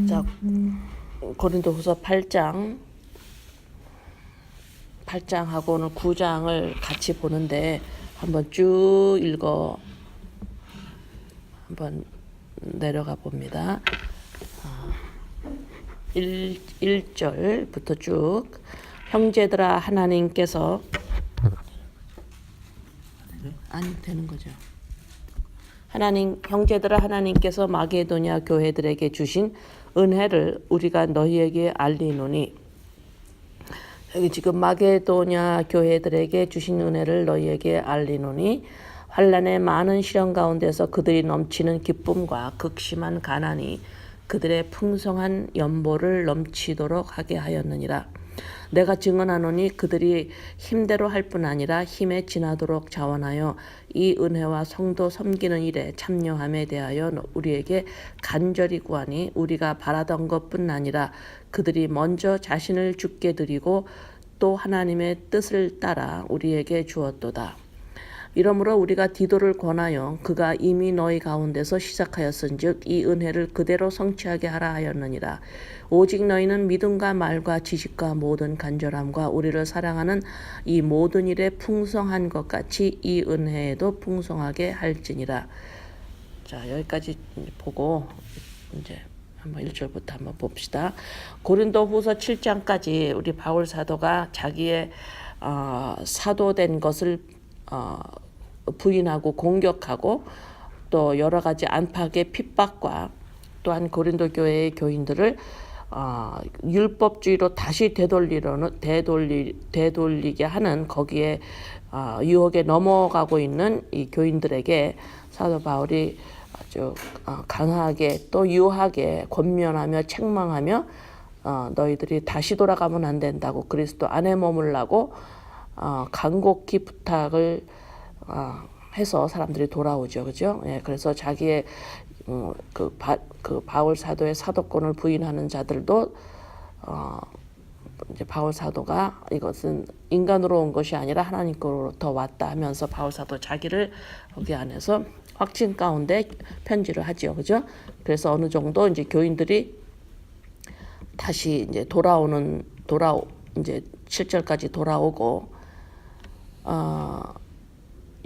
자, 고린도후서 8장하고 오늘 9장을 같이 보는데 한번 쭉 읽어 한번 내려가 봅니다. 1절부터 쭉. 형제들아, 하나님께서 아니 되는 거죠. 형제들아, 하나님께서 마게도냐 교회들에게 주신 은혜를 우리가 너희에게 알리노니. 여기 지금 마게도냐 교회들에게 주신 은혜를 너희에게 알리노니, 환난의 많은 시련 가운데서 그들이 넘치는 기쁨과 극심한 가난이 그들의 풍성한 연보를 넘치도록 하게 하였느니라. 내가 증언하노니 그들이 힘대로 할 뿐 아니라 힘에 지나도록 자원하여 이 은혜와 성도 섬기는 일에 참여함에 대하여 우리에게 간절히 구하니, 우리가 바라던 것뿐 아니라 그들이 먼저 자신을 주께 드리고 또 하나님의 뜻을 따라 우리에게 주었도다. 이러므로 우리가 디도를 권하여 그가 이미 너희 가운데서 시작하였은즉 이 은혜를 그대로 성취하게 하라 하였느니라. 오직 너희는 믿음과 말과 지식과 모든 간절함과 우리를 사랑하는 이 모든 일에 풍성한 것 같이 이 은혜에도 풍성하게 할지니라. 자, 여기까지 보고 이제 한번 1절부터 한번 봅시다. 고린도후서 7장까지 우리 바울 사도가 자기의 사도된 것을 부인하고 공격하고 또 여러 가지 안팎의 핍박과 또한 고린도 교회의 교인들을 율법주의로 다시 되돌리게 하는 거기에 유혹에 넘어가고 있는 이 교인들에게 사도 바울이 아주 강하게 또 유하게 권면하며 책망하며 너희들이 다시 돌아가면 안 된다고, 그리스도 안에 머물라고 간곡히 부탁을 해서 사람들이 돌아오죠, 그죠? 예, 그래서 자기의 그 바울 사도의 사도권을 부인하는 자들도 이제 바울 사도가 이것은 인간으로 온 것이 아니라 하나님께로부터 왔다 하면서 바울 사도 자기를 거기 안에서 확신 가운데 편지를 하죠, 그죠? 그래서 어느 정도 이제 교인들이 다시 이제 이제 7절까지 돌아오고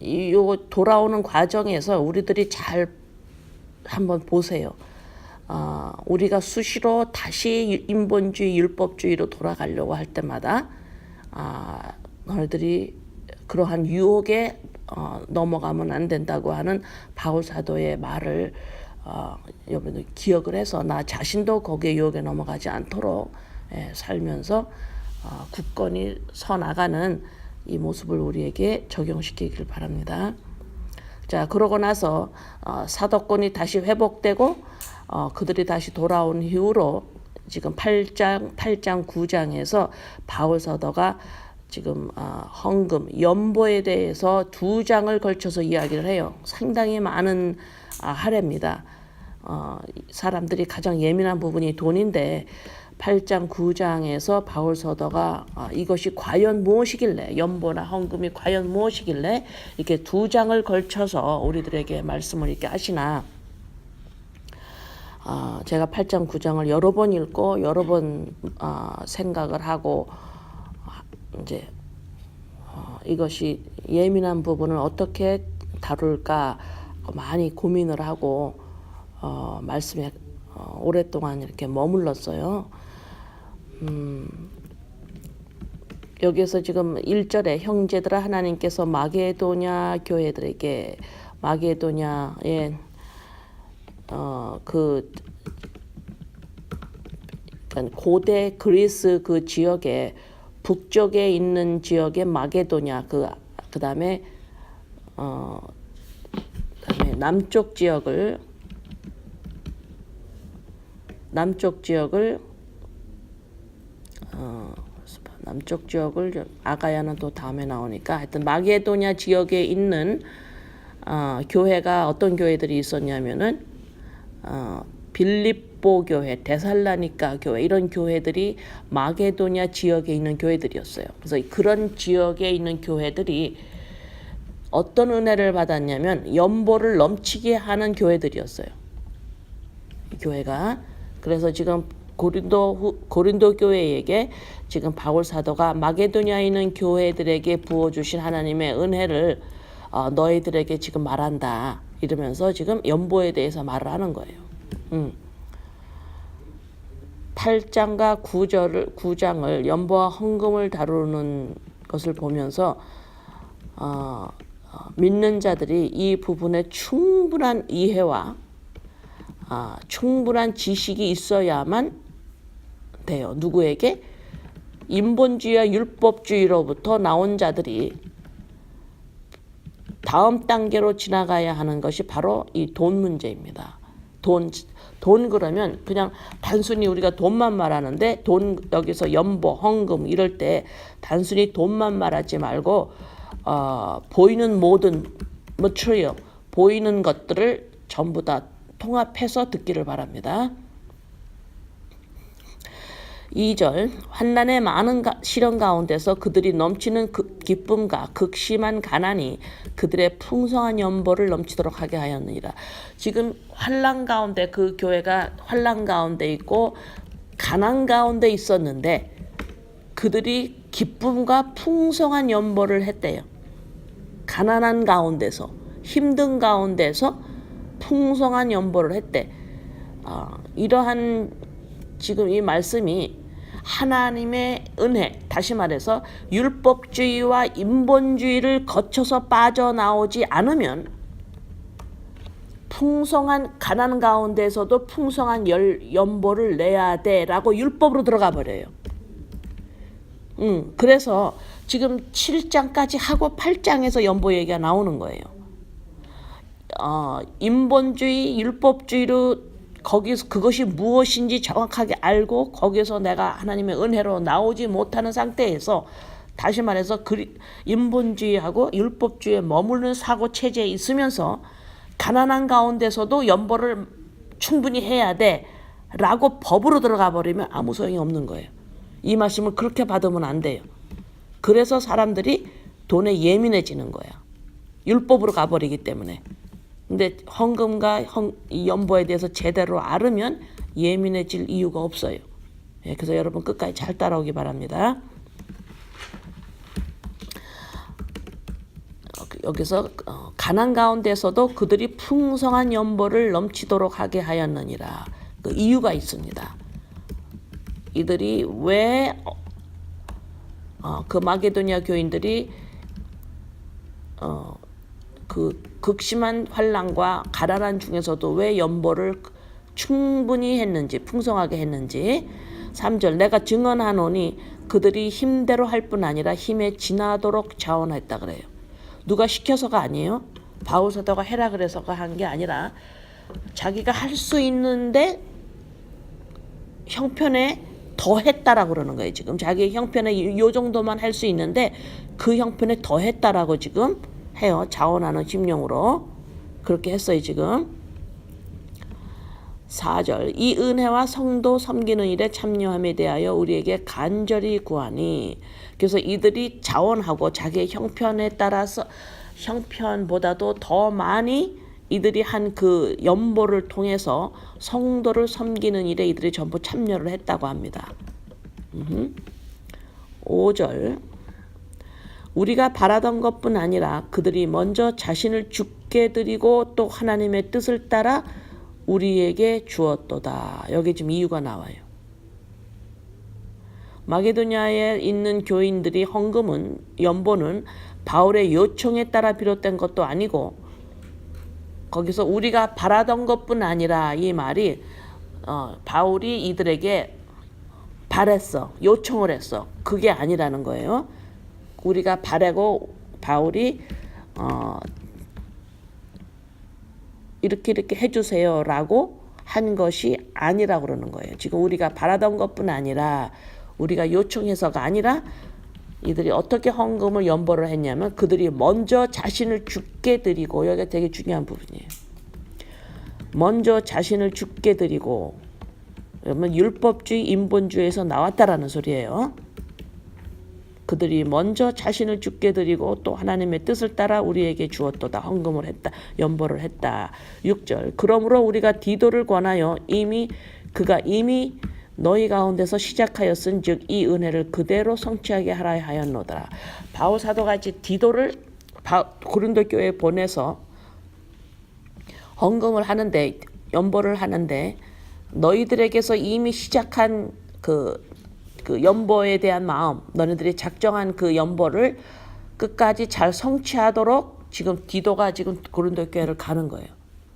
이 돌아오는 과정에서 우리들이 잘 한번 보세요. 우리가 수시로 다시 인본주의, 율법주의로 돌아가려고 할 때마다 너희들이 그러한 유혹에 넘어가면 안 된다고 하는 바울 사도의 말을 여러분들 기억을 해서 나 자신도 거기에 유혹에 넘어가지 않도록 살면서 굳건히 서 나가는 이 모습을 우리에게 적용시키길 바랍니다. 자, 그러고 나서 사도권이 다시 회복되고 그들이 다시 돌아온 이후로 지금 8장, 9장에서 바울 사도가 지금 헌금, 연보에 대해서 2장을 걸쳐서 이야기를 해요. 상당히 많은 할애입니다. 사람들이 가장 예민한 부분이 돈인데 8장, 9장에서 바울 사도가 이것이 과연 무엇이길래, 연보나 헌금이 과연 무엇이길래 이렇게 2장을 걸쳐서 우리들에게 말씀을 이렇게 하시나. 제가 8장, 9장을 여러 번 읽고 여러 번 생각을 하고 이제 이것이 예민한 부분을 어떻게 다룰까 많이 고민을 하고 말씀에 오랫동안 이렇게 머물렀어요. 여기에서 지금 1절에 형제들아, 하나님께서 마게도냐 교회들에게, 마게도냐의 고대 그리스 그 지역에 북쪽에 있는 지역의 마게도냐, 그다음에 남쪽 지역을 아가야는 또 다음에 나오니까 하여튼 마게도냐 지역에 있는 교회가 어떤 교회들이 있었냐면은 빌립보 교회, 데살로니가 교회, 이런 교회들이 마게도냐 지역에 있는 교회들이었어요. 그래서 그런 지역에 있는 교회들이 어떤 은혜를 받았냐면 연보를 넘치게 하는 교회들이었어요. 이 교회가 그래서 지금 고린도 교회에게 지금 바울 사도가 마게도냐에 있는 교회들에게 부어주신 하나님의 은혜를 너희들에게 지금 말한다 이러면서 지금 연보에 대해서 말을 하는 거예요. 8장과 9장을 연보와 헌금을 다루는 것을 보면서 믿는 자들이 이 부분에 충분한 이해와 충분한 지식이 있어야만 돼요. 누구에게? 인본주의와 율법주의로부터 나온 자들이 다음 단계로 지나가야 하는 것이 바로 이 돈 문제입니다. 돈 그러면 그냥 단순히 우리가 돈만 말하는데 여기서 연보, 헌금 이럴 때 단순히 돈만 말하지 말고 보이는 모든 material, 보이는 것들을 전부 다 통합해서 듣기를 바랍니다. 2절 환난의 많은 시련 가운데서 그들이 넘치는 기쁨과 극심한 가난이 그들의 풍성한 연보를 넘치도록 하게 하였느니라. 지금 환난 가운데 그 교회가 환난 가운데 있고 가난 가운데 있었는데 그들이 기쁨과 풍성한 연보를 했대요. 가난한 가운데서 힘든 가운데서 풍성한 연보를 했대. 이러한 지금 이 말씀이 하나님의 은혜, 다시 말해서 율법주의와 인본주의를 거쳐서 빠져나오지 않으면 풍성한 가난 가운데서도 풍성한 연보를 내야 돼라고 율법으로 들어가 버려요. 그래서 지금 7장까지 하고 8장에서 연보 얘기가 나오는 거예요. 인본주의, 율법주의로 거기서 그것이 무엇인지 정확하게 알고 거기서 내가 하나님의 은혜로 나오지 못하는 상태에서 다시 말해서 인본주의하고 율법주의에 머무르는 사고 체제에 있으면서 가난한 가운데서도 연보를 충분히 해야 돼 라고 법으로 들어가 버리면 아무 소용이 없는 거예요. 이 말씀을 그렇게 받으면 안 돼요. 그래서 사람들이 돈에 예민해지는 거야. 율법으로 가버리기 때문에. 근데 헌금과 연보에 대해서 제대로 알으면 예민해질 이유가 없어요. 그래서 여러분 끝까지 잘 따라오기 바랍니다. 여기서 가난 가운데서도 그들이 풍성한 연보를 넘치도록 하게 하였느니라. 그 이유가 있습니다. 이들이 왜 그 마게도냐 교인들이 그 극심한 환난과 가난한 중에서도 왜 연보를 충분히 했는지 풍성하게 했는지 3절 내가 증언하노니 그들이 힘대로 할 뿐 아니라 힘에 지나도록 자원했다 그래요. 누가 시켜서가 아니에요. 바울 사도가 해라 그래서가 한 게 아니라 자기가 할 수 있는데 형편에 더 했다라고 그러는 거예요. 지금 자기 형편에 요 정도만 할 수 있는데 그 형편에 더 했다라고 지금 해요. 자원하는 심령으로 그렇게 했어요. 지금 4절 이 은혜와 성도 섬기는 일에 참여함에 대하여 우리에게 간절히 구하니. 그래서 이들이 자원하고 자기의 형편에 따라서 형편보다도 더 많이 이들이 한 그 연보를 통해서 성도를 섬기는 일에 이들이 전부 참여를 했다고 합니다. 5절 우리가 바라던 것뿐 아니라 그들이 먼저 자신을 죽게 드리고 또 하나님의 뜻을 따라 우리에게 주었도다. 여기 지금 이유가 나와요. 마게도냐에 있는 교인들이 헌금은 연보는 바울의 요청에 따라 비롯된 것도 아니고 거기서 우리가 바라던 것뿐 아니라 이 말이 바울이 이들에게 바랬어. 요청을 했어. 그게 아니라는 거예요. 우리가 바라고 바울이 이렇게 해주세요라고 한 것이 아니라고 그러는 거예요. 지금 우리가 바라던 것뿐 아니라 우리가 요청해서가 아니라 이들이 어떻게 헌금을 연보를 했냐면 그들이 먼저 자신을 죽게 드리고 여기가 되게 중요한 부분이에요. 먼저 자신을 죽게 드리고 그러면 율법주의 인본주의에서 나왔다라는 소리예요. 그들이 먼저 자신을 죽게 드리고 또 하나님의 뜻을 따라 우리에게 주었도다. 헌금을 했다. 연보를 했다. 6절 그러므로 우리가 디도를 권하여 이미 그가 이미 너희 가운데서 시작하였은즉 이 은혜를 그대로 성취하게 하라 하였노라. 바울 사도가 이제 디도를 고린도 교회에 보내서 헌금을 하는데, 연보를 하는데, 너희들에게서 이미 시작한 그 연보에 대한 마음, 너희들이 작정한 그 연보를 끝까지 잘 성취하도록 지금 디도가 지금 고린도 교회를 가는 거예요.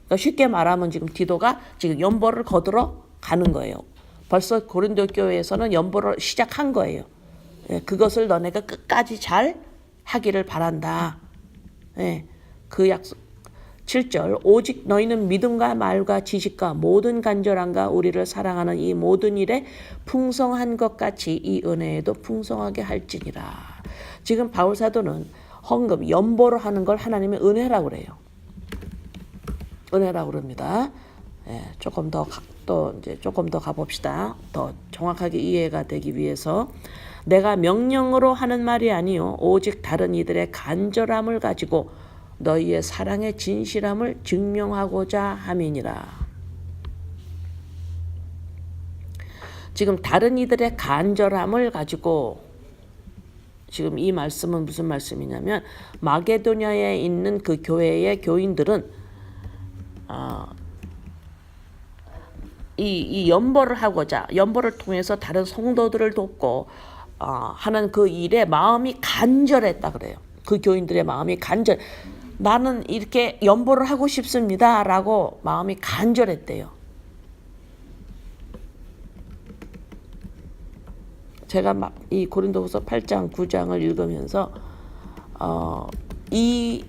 그러니까 쉽게 말하면 지금 디도가 지금 연보를 거두러 가는 거예요. 벌써 고린도 교회에서는 연보를 시작한 거예요. 예, 그것을 너네가 끝까지 잘 하기를 바란다. 예, 그 약속. 7절 오직 너희는 믿음과 말과 지식과 모든 간절함과 우리를 사랑하는 이 모든 일에 풍성한 것 같이 이 은혜에도 풍성하게 할지니라. 지금 바울 사도는 헌금, 연보를 하는 걸 하나님의 은혜라고 그래요. 은혜라고 그럽니다. 예, 조금 더 가봅시다. 더 정확하게 이해가 되기 위해서. 내가 명령으로 하는 말이 아니요 오직 다른 이들의 간절함을 가지고 너희의 사랑의 진실함을 증명하고자 함이니라. 지금 다른 이들의 간절함을 가지고, 지금 이 말씀은 무슨 말씀이냐면 마게도냐에 있는 그 교회의 교인들은 이 연보를 하고자, 연보를 통해서 다른 성도들을 돕고 하는 그 일에 마음이 간절했다 그래요. 그 교인들의 마음이 나는 이렇게 연보를 하고 싶습니다 라고 마음이 간절했대요. 제가 이 고린도후서 8장 9장을 읽으면서 이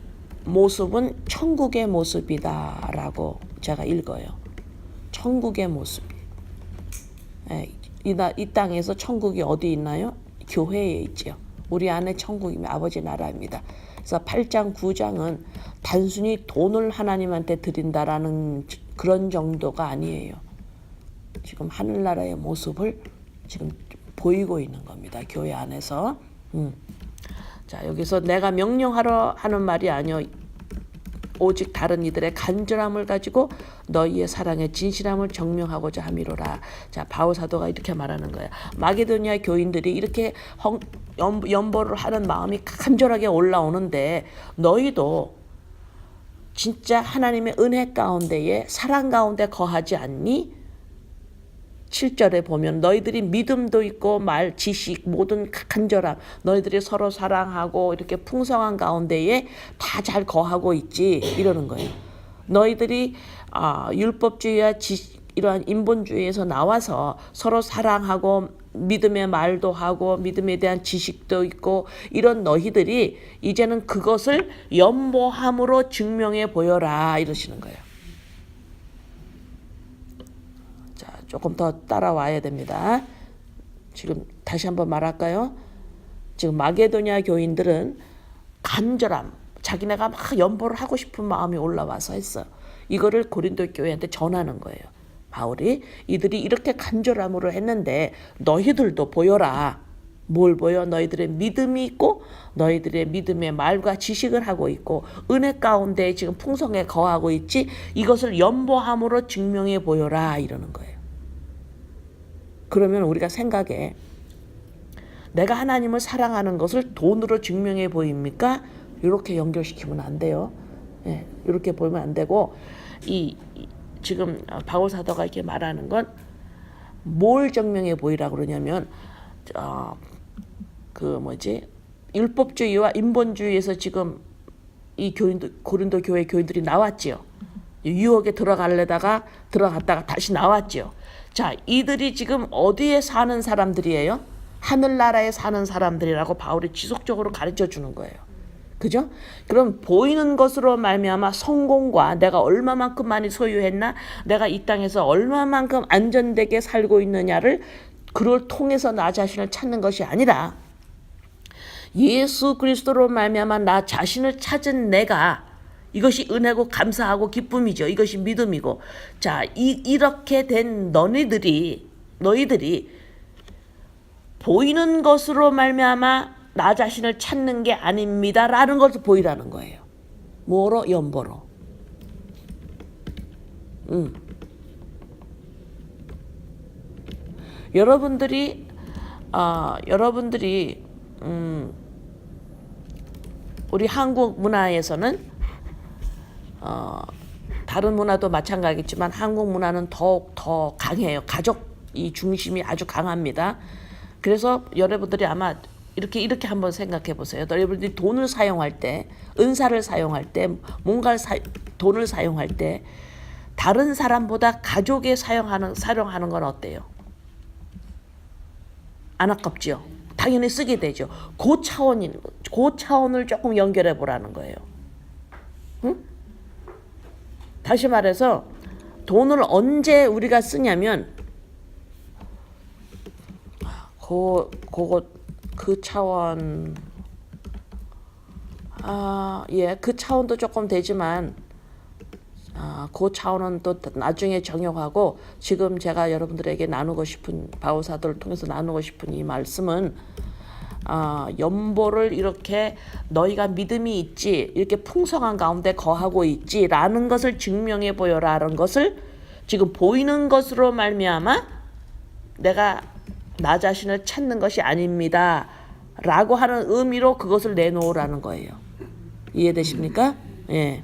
모습은 천국의 모습이다 라고 제가 읽어요. 천국의 모습. 이 땅에서 천국이 어디 있나요? 교회에 있죠. 우리 안에 천국이면 아버지 나라입니다. 그래서 8장 9장은 단순히 돈을 하나님한테 드린다라는 그런 정도가 아니에요. 지금 하늘나라의 모습을 지금 보이고 있는 겁니다. 교회 안에서. 자, 여기서 내가 명령하러 하는 말이 아니요 오직 다른 이들의 간절함을 가지고 너희의 사랑의 진실함을 증명하고자 함이로라. 자, 바울 사도가 이렇게 말하는 거야. 마게도냐 교인들이 이렇게 연보를 하는 마음이 간절하게 올라오는데 너희도 진짜 하나님의 은혜 가운데에 사랑 가운데 거하지 않니? 7절에 보면 너희들이 믿음도 있고 말, 지식, 모든 간절함, 너희들이 서로 사랑하고 이렇게 풍성한 가운데에 다 잘 거하고 있지 이러는 거예요. 너희들이 율법주의와 이러한 인본주의에서 나와서 서로 사랑하고 믿음의 말도 하고 믿음에 대한 지식도 있고 이런 너희들이 이제는 그것을 연보함으로 증명해 보여라 이러시는 거예요. 조금 더 따라와야 됩니다. 지금 다시 한번 말할까요? 지금 마게도냐 교인들은 간절함, 자기네가 막 연보를 하고 싶은 마음이 올라와서 했어. 이거를 고린도 교회한테 전하는 거예요. 바울이 이들이 이렇게 간절함으로 했는데 너희들도 보여라. 뭘 보여? 너희들의 믿음이 있고 너희들의 믿음의 말과 지식을 하고 있고 은혜 가운데 지금 풍성에 거하고 있지. 이것을 연보함으로 증명해 보여라 이러는 거예요. 그러면 우리가 생각에 내가 하나님을 사랑하는 것을 돈으로 증명해 보입니까? 이렇게 연결시키면 안 돼요. 예, 이렇게 보면 안 되고 지금 바울 사도가 이렇게 말하는 건 뭘 증명해 보이라고 그러냐면 율법주의와 인본주의에서 지금 이 고린도 교회 교인들이 나왔지요. 유혹에 들어갔다가 다시 나왔지요. 자, 이들이 지금 어디에 사는 사람들이에요? 하늘나라에 사는 사람들이라고 바울이 지속적으로 가르쳐 주는 거예요. 그죠? 그럼 보이는 것으로 말미암아 성공과 내가 얼마만큼 많이 소유했나, 내가 이 땅에서 얼마만큼 안전되게 살고 있느냐를 그걸 통해서 나 자신을 찾는 것이 아니라 예수 그리스도로 말미암아 나 자신을 찾은 내가, 이것이 은혜고 감사하고 기쁨이죠. 이것이 믿음이고. 자, 이렇게 된 너희들이 보이는 것으로 말미암아 나 자신을 찾는 게 아닙니다라는 것을 보이라는 거예요. 뭐로? 연보로. 여러분들이 우리 한국 문화에서는 다른 문화도 마찬가지겠지만 한국 문화는 더욱 더 강해요. 가족이 중심이 아주 강합니다. 그래서 여러분들이 아마 이렇게 한번 생각해 보세요. 여러분들이 돈을 사용할 때, 은사를 사용할 때, 돈을 사용할 때 다른 사람보다 가족에 사용하는 건 어때요? 안 아깝죠? 당연히 쓰게 되죠. 그 차원을 조금 연결해 보라는 거예요. 응? 다시 말해서 돈을 언제 우리가 쓰냐면 그 차원 그 차원도 조금 되지만 그 차원은 또 나중에 정역하고 지금 제가 여러분들에게 나누고 싶은 바울사도를 통해서 나누고 싶은 이 말씀은 연보를 이렇게 너희가 믿음이 있지 이렇게 풍성한 가운데 거하고 있지라는 것을 증명해 보여라는 것을 지금 보이는 것으로 말미암아 내가 나 자신을 찾는 것이 아닙니다 라고 하는 의미로 그것을 내놓으라는 거예요. 이해되십니까? 예.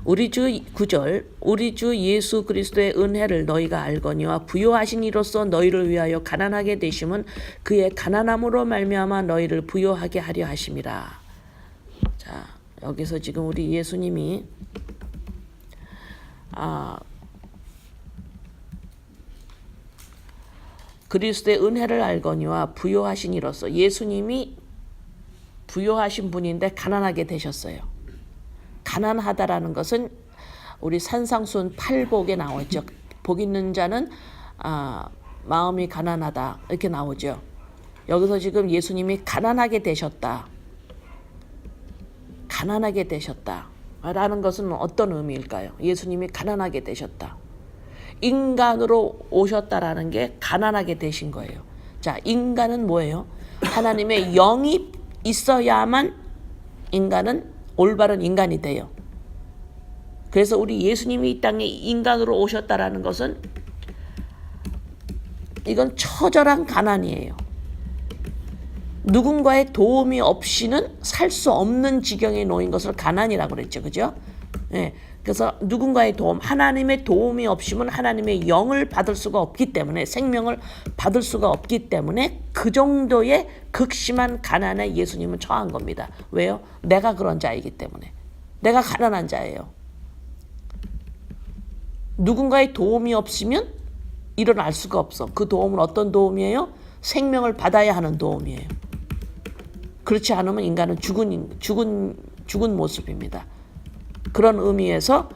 우리 주 9절 우리 주 예수 그리스도의 은혜를 너희가 알거니와 부요하신 이로써 너희를 위하여 가난하게 되심은 그의 가난함으로 말미암아 너희를 부요하게 하려 하심이라. 자, 여기서 지금 우리 예수님이 그리스도의 은혜를 알거니와 부요하신 이로써 예수님이 부요하신 분인데 가난하게 되셨어요. 가난하다라는 것은 우리 산상수훈 8복에 나오죠. 복 있는 자는 마음이 가난하다 이렇게 나오죠. 여기서 지금 예수님이 가난하게 되셨다. 가난하게 되셨다. 라는 것은 어떤 의미일까요? 예수님이 가난하게 되셨다. 인간으로 오셨다라는 게 가난하게 되신 거예요. 자, 인간은 뭐예요? 하나님의 영이 있어야만 인간은 올바른 인간이 돼요. 그래서 우리 예수님이 이 땅에 인간으로 오셨다라는 것은 이건 처절한 가난이에요. 누군가의 도움이 없이는 살 수 없는 지경에 놓인 것을 가난이라고 그랬죠. 그죠? 네. 그래서 누군가의 도움, 하나님의 도움이 없이면 하나님의 영을 받을 수가 없기 때문에 생명을 받을 수가 없기 때문에 그 정도의 극심한 가난에 예수님은 처한 겁니다. 왜요? 내가 그런 자이기 때문에. 내가 가난한 자예요. 누군가의 도움이 없으면 일어날 수가 없어. 그 도움은 어떤 도움이에요? 생명을 받아야 하는 도움이에요. 그렇지 않으면 인간은 죽은 모습입니다. 그런 의미에서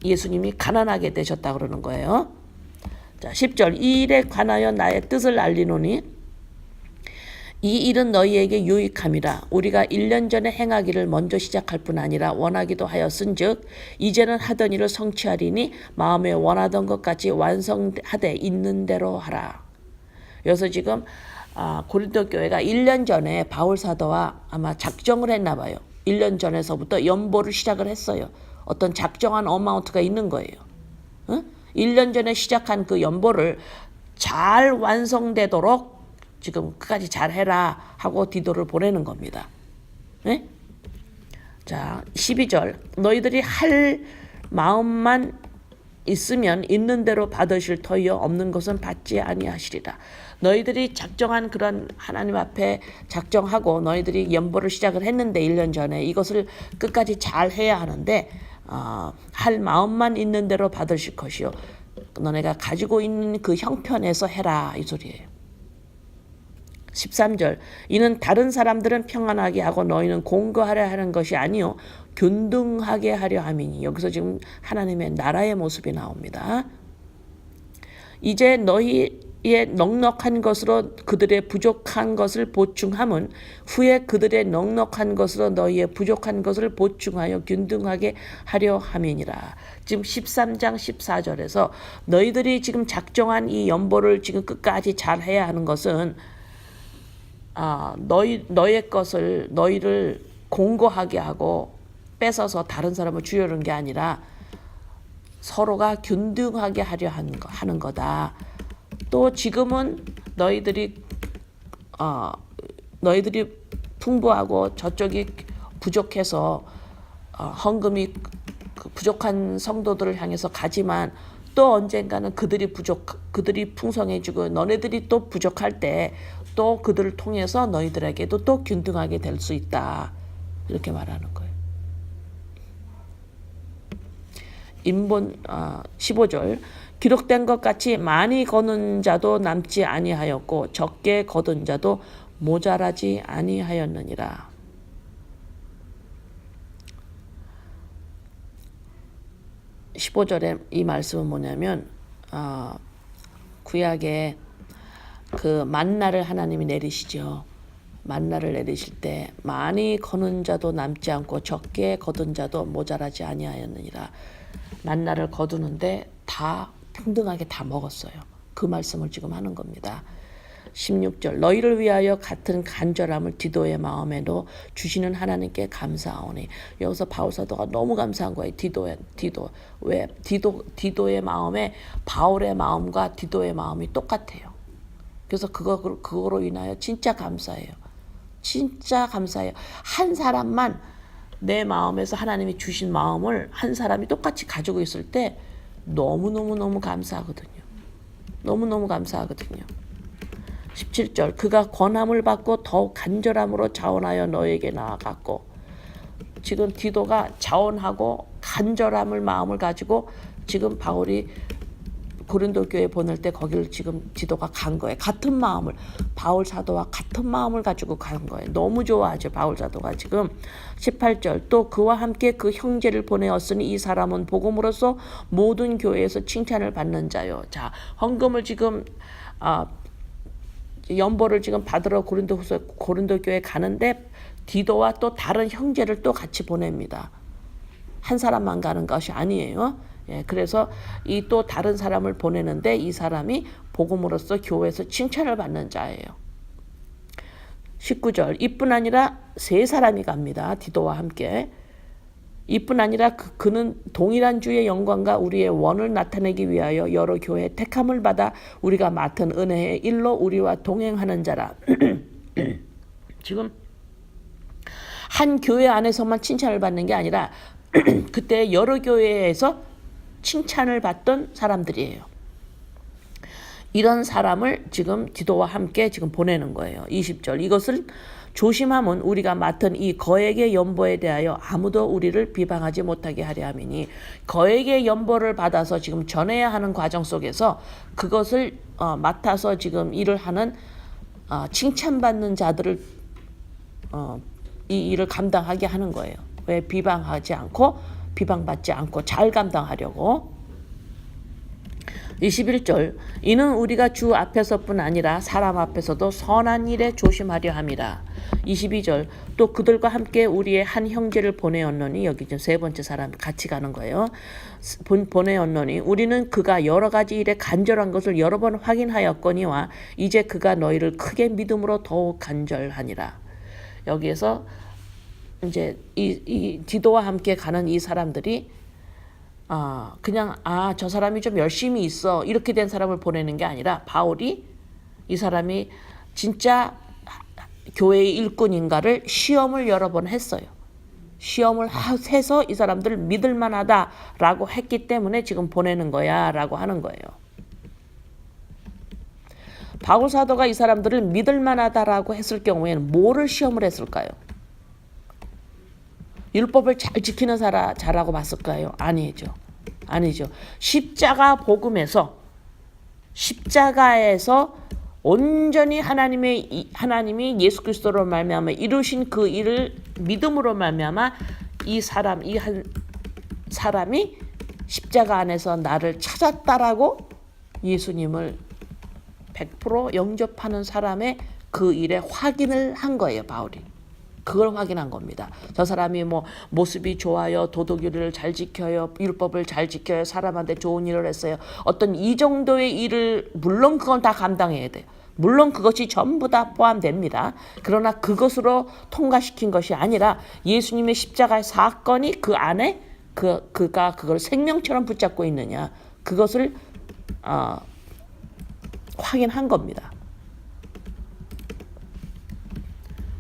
예수님이 가난하게 되셨다 그러는 거예요. 자, 10절 이 일에 관하여 나의 뜻을 알리노니 이 일은 너희에게 유익함이라. 우리가 1년 전에 행하기를 먼저 시작할 뿐 아니라 원하기도 하였은즉 이제는 하던 일을 성취하리니 마음에 원하던 것 같이 완성하되 있는 대로 하라. 여기서 지금 고린도 교회가 1년 전에 바울 사도와 아마 작정을 했나 봐요. 1년 전에서부터 연보를 시작을 했어요. 어떤 작정한 어마운트가 있는 거예요. 1년 전에 시작한 그 연보를 잘 완성되도록 지금 끝까지 잘 해라 하고 디도를 보내는 겁니다. 네? 자, 12절 너희들이 할 마음만 있으면 있는 대로 받으실 터이요 없는 것은 받지 아니하시리라. 너희들이 작정한 그런 하나님 앞에 작정하고 너희들이 연보를 시작을 했는데 1년 전에 이것을 끝까지 잘 해야 하는데 할 마음만 있는 대로 받으실 것이요 너네가 가지고 있는 그 형편에서 해라 이 소리예요. 13절 이는 다른 사람들은 평안하게 하고 너희는 공고하려 하는 것이 아니요 균등하게 하려 함이니. 여기서 지금 하나님의 나라의 모습이 나옵니다. 이제 너희의 넉넉한 것으로 그들의 부족한 것을 보충함은 후에 그들의 넉넉한 것으로 너희의 부족한 것을 보충하여 균등하게 하려 함이니라. 지금 13장 14절에서 너희들이 지금 작정한 이 연보를 지금 끝까지 잘 해야 하는 것은 너의 것을 너희를 공고하게 하고 뺏어서 다른 사람을 주려는 게 아니라 서로가 균등하게 하려 하는 거다. 또 지금은 너희들이 풍부하고 저쪽이 부족해서 헌금이 부족한 성도들을 향해서 가지만 또 언젠가는 그들이 풍성해지고 너네들이 또 부족할 때 또 그들을 통해서 너희들에게도 또 균등하게 될 수 있다. 이렇게 말하는 거예요. 인본 15절 기록된 것 같이 많이 거둔 자도 남지 아니하였고 적게 거둔 자도 모자라지 아니하였느니라. 15절에 이 말씀은 뭐냐면 구약에 그 만나를 하나님이 내리시죠. 만나를 내리실 때 많이 거둔 자도 남지 않고 적게 거둔 자도 모자라지 아니하였느니라. 만나를 거두는데 다 평등하게 다 먹었어요. 그 말씀을 지금 하는 겁니다. 16절 너희를 위하여 같은 간절함을 디도의 마음에도 주시는 하나님께 감사하오니. 여기서 바울 사도가 너무 감사한 거예요. 디도의 마음에 바울의 마음과 디도의 마음이 똑같아요. 그래서 그거로 인하여 진짜 감사해요. 진짜 감사해요. 한 사람만 내 마음에서 하나님이 주신 마음을 한 사람이 똑같이 가지고 있을 때 너무너무 감사하거든요. 너무너무 감사하거든요. 17절 그가 권함을 받고 더욱 간절함으로 자원하여 너에게 나아갔고. 지금 디도가 자원하고 간절함을 마음을 가지고 지금 바울이 고린도 교회 보낼 때 거기를 지금 디도가 간 거예요. 같은 마음을 바울 사도와 같은 마음을 가지고 간 거예요. 너무 좋아하죠. 바울 사도가 지금 18절 또 그와 함께 그 형제를 보내었으니 이 사람은 복음으로써 모든 교회에서 칭찬을 받는 자요. 자, 헌금을 지금 연보를 지금 받으러 고린도 교회 가는데 디도와 또 다른 형제를 또 같이 보냅니다. 한 사람만 가는 것이 아니에요. 예, 그래서 이 또 다른 사람을 보내는데 이 사람이 복음으로써 교회에서 칭찬을 받는 자예요. 19절 이뿐 아니라 세 사람이 갑니다. 디도와 함께. 이뿐 아니라 그는 동일한 주의 영광과 우리의 원을 나타내기 위하여 여러 교회의 택함을 받아 우리가 맡은 은혜의 일로 우리와 동행하는 자라. 지금 한 교회 안에서만 칭찬을 받는 게 아니라 그때 여러 교회에서 칭찬을 받던 사람들이에요. 이런 사람을 지금 디도와 함께 지금 보내는 거예요. 20절 이것을 조심함은 우리가 맡은 이 거액의 연보에 대하여 아무도 우리를 비방하지 못하게 하려 함이니. 거액의 연보를 받아서 지금 전해야 하는 과정 속에서 그것을 맡아서 지금 일을 하는 칭찬받는 자들을 이 일을 감당하게 하는 거예요. 왜 비방받지 않고 잘 감당하려고. 21절 이는 우리가 주 앞에서뿐 아니라 사람 앞에서도 선한 일에 조심하려 함이라. 22절 또 그들과 함께 우리의 한 형제를 보내었노니. 여기 이제 세 번째 사람 같이 가는 거예요. 보내었노니 우리는 그가 여러 가지 일에 간절한 것을 여러 번 확인하였거니와 이제 그가 너희를 크게 믿음으로 더욱 간절하니라. 여기에서 이제 이 디도와 함께 가는 이 사람들이 그냥 저 사람이 좀 열심히 있어 이렇게 된 사람을 보내는 게 아니라 바울이 이 사람이 진짜 교회의 일꾼인가를 시험을 여러 번 했어요. 시험을 해서 이 사람들을 믿을 만하다라고 했기 때문에 지금 보내는 거야 라고 하는 거예요. 바울 사도가 이 사람들을 믿을 만하다라고 했을 경우에는 뭐를 시험을 했을까요? 율법을 잘 지키는 자라고 봤을까요? 아니죠. 십자가에서 온전히 하나님이 예수 그리스도로 말미암아 이루신 그 일을 믿음으로 말미암아 이 한 사람이 십자가 안에서 나를 찾았다라고 예수님을 100% 영접하는 사람의 그 일에 확인을 한 거예요, 바울이. 그걸 확인한 겁니다. 저 사람이 모습이 좋아요, 도덕유리를 잘 지켜요, 율법을 잘 지켜요, 사람한테 좋은 일을 했어요. 어떤 이 정도의 일을 물론 그건 다 감당해야 돼요. 물론 그것이 전부 다 포함됩니다. 그러나 그것으로 통과시킨 것이 아니라 예수님의 십자가의 사건이 그 안에 그가 그걸 생명처럼 붙잡고 있느냐, 그것을 확인한 겁니다.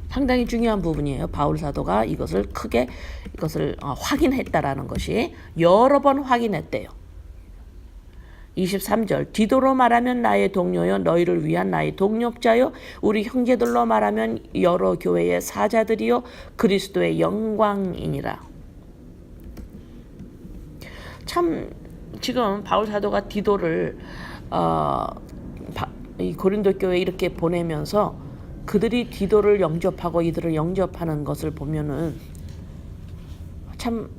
상당히 중요한 부분이에요. 바울 사도가 이것을 크게 확인했다라는 것이 여러 번 확인했대요. 23절 디도로 말하면 나의 동료여 너희를 위한 나의 동력자요 우리 형제들로 말하면 여러 교회의 사자들이요 그리스도의 영광이니라. 참 지금 바울 사도가 디도를 이 고린도 교회에 이렇게 보내면서 그들이 디도를 영접하고 이들을 영접하는 것을 보면은 참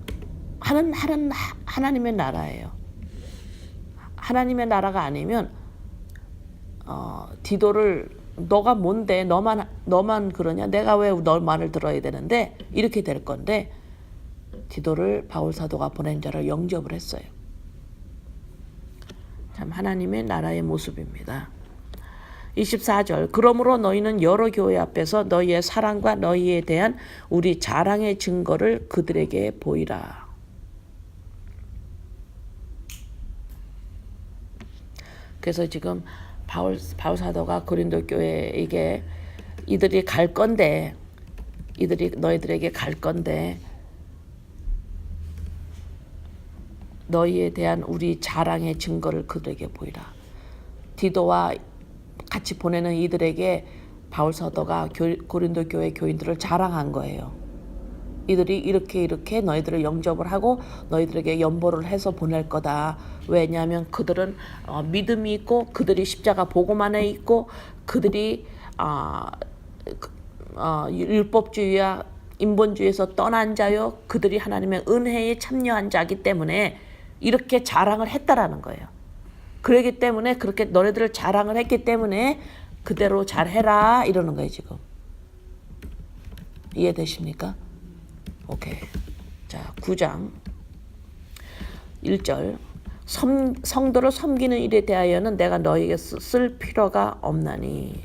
하나님의 나라예요. 하나님의 나라가 아니면 디도를 너가 뭔데 너만 그러냐 내가 왜 너 말을 들어야 되는데 이렇게 될 건데 디도를 바울 사도가 보낸 자를 영접을 했어요. 참 하나님의 나라의 모습입니다. 24절 그러므로 너희는 여러 교회 앞에서 너희의 사랑과 너희에 대한 우리 자랑의 증거를 그들에게 보이라. 그래서 지금 바울 사도가 고린도 교회에게 이들이 갈 건데 너희들에게 갈 건데 너희에 대한 우리 자랑의 증거를 그들에게 보이라. 디도와 같이 보내는 이들에게 바울 사도가 고린도 교회 교인들을 자랑한 거예요. 이들이 이렇게 너희들을 영접을 하고 너희들에게 연보를 해서 보낼 거다. 왜냐하면 그들은 믿음이 있고 그들이 십자가 복음 안에 있고 그들이 율법주의와 인본주의에서 떠난 자요 그들이 하나님의 은혜에 참여한 자이기 때문에 이렇게 자랑을 했다라는 거예요. 그러기 때문에 그렇게 너네들을 자랑을 했기 때문에 그대로 잘해라 이러는 거예요. 지금 이해되십니까? 오케이. 자 9장 1절 성도를 섬기는 일에 대하여는 내가 너에게 쓸 필요가 없나니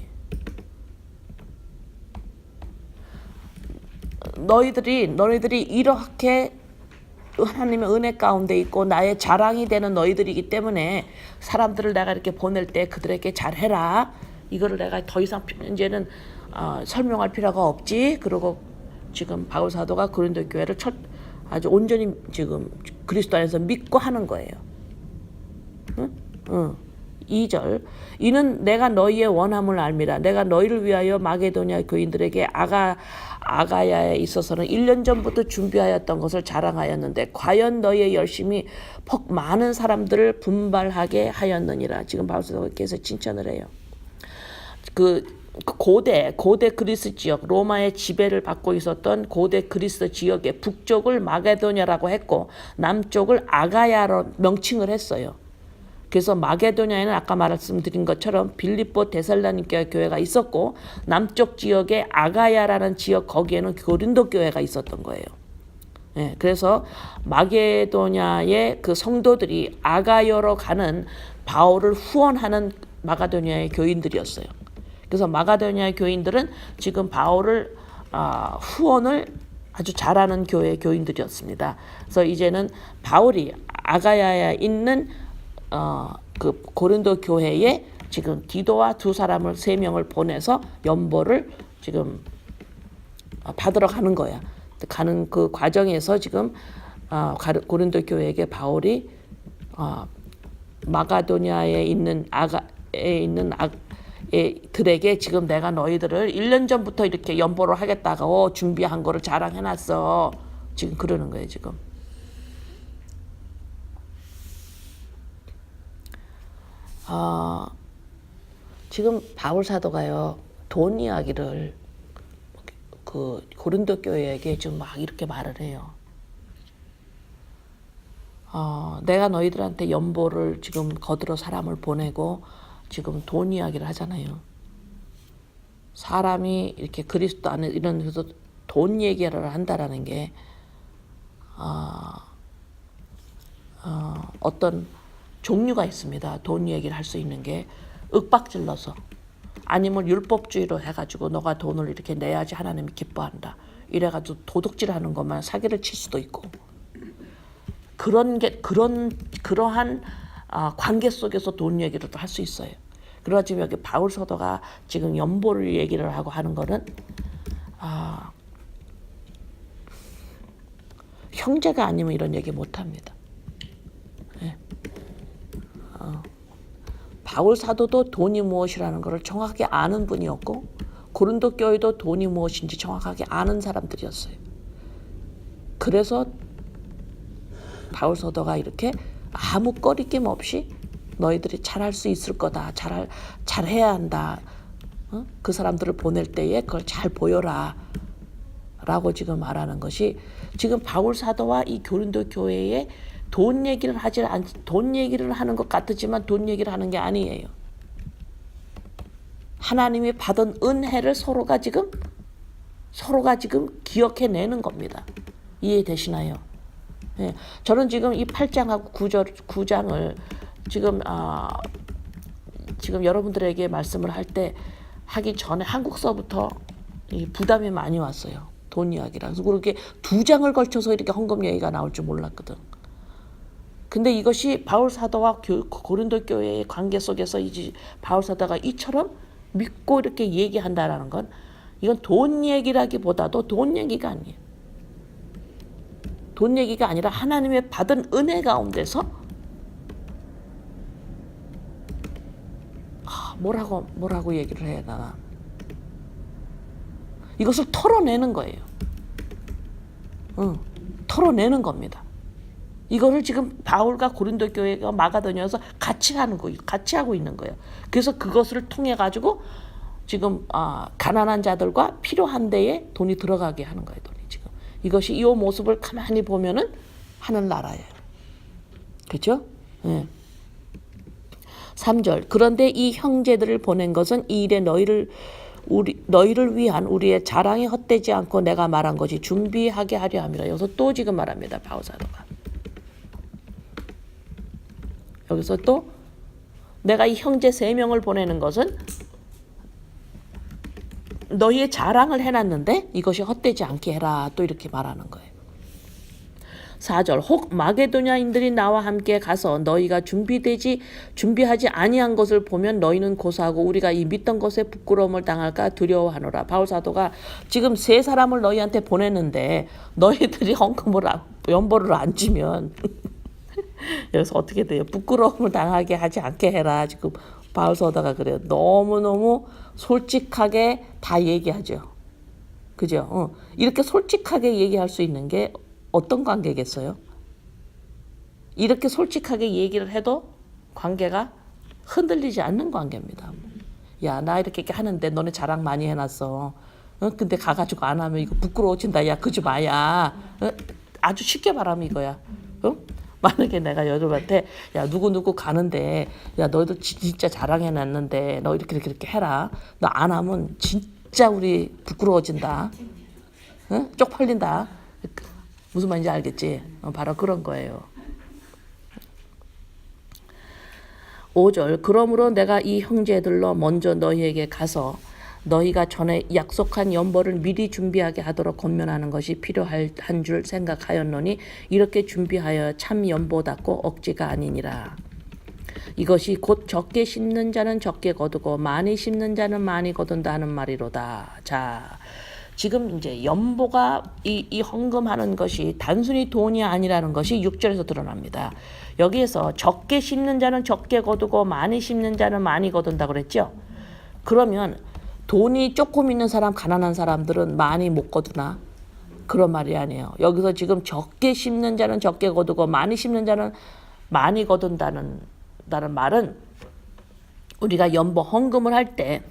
너희들이 이렇게 하나님의 은혜 가운데 있고 나의 자랑이 되는 너희들이기 때문에 사람들을 내가 이렇게 보낼 때 그들에게 잘해라. 이거를 내가 더 이상 이제는 설명할 필요가 없지. 그리고 지금 바울 사도가 고린도 교회를 아주 온전히 지금 그리스도 안에서 믿고 하는 거예요. 응? 2절 이는 내가 너희의 원함을 알미라. 내가 너희를 위하여 마게도냐 교인들에게 아가야에 있어서는 1년 전부터 준비하였던 것을 자랑하였는데 과연 너희의 열심이 폭 많은 사람들을 분발하게 하였느니라. 지금 바울 사도께서 칭찬을 해요. 고대 그리스 지역 로마의 지배를 받고 있었던 고대 그리스 지역의 북쪽을 마게도냐라고 했고 남쪽을 아가야로 명칭을 했어요. 그래서 마게도냐에는 아까 말씀드린 것처럼 빌립보 데살로니가 교회가 있었고 남쪽 지역에 아가야라는 지역 거기에는 고린도 교회가 있었던 거예요. 예, 그래서 마게도냐의 그 성도들이 아가야로 가는 바울을 후원하는 마게도냐의 교인들이었어요. 그래서 마게도냐의 교인들은 지금 바울을 후원을 아주 잘하는 교회의 교인들이었습니다. 그래서 이제는 바울이 아가야에 있는 그 고린도 교회에 지금 디도와 두 사람을 3명을 보내서 연보를 지금 받으러 가는 거야. 가는 그 과정에서 지금 고린도 교회에게 바울이 마가도냐에 있는 들에게 지금 내가 너희들을 1년 전부터 이렇게 연보를 하겠다고 준비한 거를 자랑해놨어. 지금 그러는 거예요. 지금 바울 사도가요 돈 이야기를 그 고린도 교회에게 지금 막 이렇게 말을 해요. 내가 너희들한테 연보를 지금 거들어 사람을 보내고 지금 돈 이야기를 하잖아요. 사람이 이렇게 그리스도 안에 이런 데서 돈 얘기를 한다라는 게 어떤 종류가 있습니다. 돈 얘기를 할 수 있는 게 윽박질러서 아니면 율법주의로 해가지고 너가 돈을 이렇게 내야지 하나님이 기뻐한다. 이래가지고 도둑질하는 것만 사기를 칠 수도 있고 그러한 관계 속에서 돈 얘기를 또 할 수 있어요. 그러나 지금 여기 바울 사도가 지금 연보를 얘기를 하고 하는 거는 형제가 아니면 이런 얘기 못합니다. 네. 바울 사도도 돈이 무엇이라는 것을 정확하게 아는 분이었고 고린도 교회도 돈이 무엇인지 정확하게 아는 사람들이었어요. 그래서 바울 사도가 이렇게 아무 꺼리낌 없이 너희들이 잘할 수 있을 거다. 잘해야 한다. 그 사람들을 보낼 때에 그걸 잘 보여라. 라고 지금 말하는 것이 지금 바울 사도와 이 고린도 교회에 돈 얘기를 하는 것 같지만 돈 얘기를 하는 게 아니에요. 하나님이 받은 은혜를 서로가 지금 기억해내는 겁니다. 이해되시나요? 네. 저는 지금 이 8장하고 9장을 지금 여러분들에게 말씀을 하기 전에 한국서부터 부담이 많이 왔어요. 돈 이야기라. 그래서 그렇게 2장을 걸쳐서 이렇게 헌금 얘기가 나올 줄 몰랐거든. 근데 이것이 바울 사도와 고린도 교회의 관계 속에서 바울 사도가 이처럼 믿고 이렇게 얘기한다라는 건 이건 돈 얘기라기보다도 돈 얘기가 아니에요. 돈 얘기가 아니라 하나님의 받은 은혜 가운데서 뭐라고 얘기를 해야 되나. 이것을 털어내는 거예요. 털어내는 겁니다. 이거를 지금 바울과 고린도 교회가 마가도냐에서 같이 하고 있는 거예요. 그래서 그것을 통해 가지고 지금 가난한 자들과 필요한 데에 돈이 들어가게 하는 거예요. 돈이 지금 이것이 이 모습을 가만히 보면은 하는 나라예요. 그렇죠? 네. 3절 그런데 이 형제들을 보낸 것은 이 일에 너희를 위한 우리의 자랑이 헛되지 않고 내가 말한 것이 준비하게 하려 함이라. 여기서 또 지금 말합니다. 바울 사도가. 여기서 또 내가 이 형제 3명을 보내는 것은 너희의 자랑을 해놨는데 이것이 헛되지 않게 해라. 또 이렇게 말하는 거예요. 4절 혹 마게도냐인들이 나와 함께 가서 너희가 준비하지 아니한 것을 보면 너희는 고사하고 우리가 이 믿던 것에 부끄러움을 당할까 두려워하노라. 바울 사도가 지금 3사람을 너희한테 보냈는데 너희들이 연보를 안 주면 여기서 어떻게 돼요? 부끄러움을 당하게 하지 않게 해라. 지금 바울 사도가 그래요. 너무너무 솔직하게 다 얘기하죠. 그죠? 이렇게 솔직하게 얘기할 수 있는 게 어떤 관계겠어요? 이렇게 솔직하게 얘기를 해도 관계가 흔들리지 않는 관계입니다. 야, 나 이렇게 하는데 너네 자랑 많이 해놨어. 근데 가가지고 안 하면 이거 부끄러워진다. 야, 그러지 마야. 아주 쉽게 말하면 이거야. 만약에 내가 여러분한테 야, 누구 가는데 야, 너희들 진짜 자랑해놨는데 너 이렇게 해라. 너 안 하면 진짜 우리 부끄러워진다. 쪽팔린다. 무슨 말인지 알겠지? 바로 그런 거예요. 5절 그러므로 내가 이 형제들로 먼저 너희에게 가서 너희가 전에 약속한 연보를 미리 준비하게 하도록 권면하는 것이 필요한 줄 생각하였노니 이렇게 준비하여 참 연보답고 억지가 아니니라. 이것이 곧 적게 심는 자는 적게 거두고 많이 심는 자는 많이 거둔다 하는 말이로다. 자, 지금 이제 연보가 이 헌금하는 것이 단순히 돈이 아니라는 것이 6절에서 드러납니다. 여기에서 적게 심는 자는 적게 거두고 많이 심는 자는 많이 거둔다고 그랬죠. 그러면 돈이 조금 있는 사람, 가난한 사람들은 많이 못 거두나? 그런 말이 아니에요. 여기서 지금 적게 심는 자는 적게 거두고 많이 심는 자는 많이 거둔다는 말은 우리가 연보 헌금을 할 때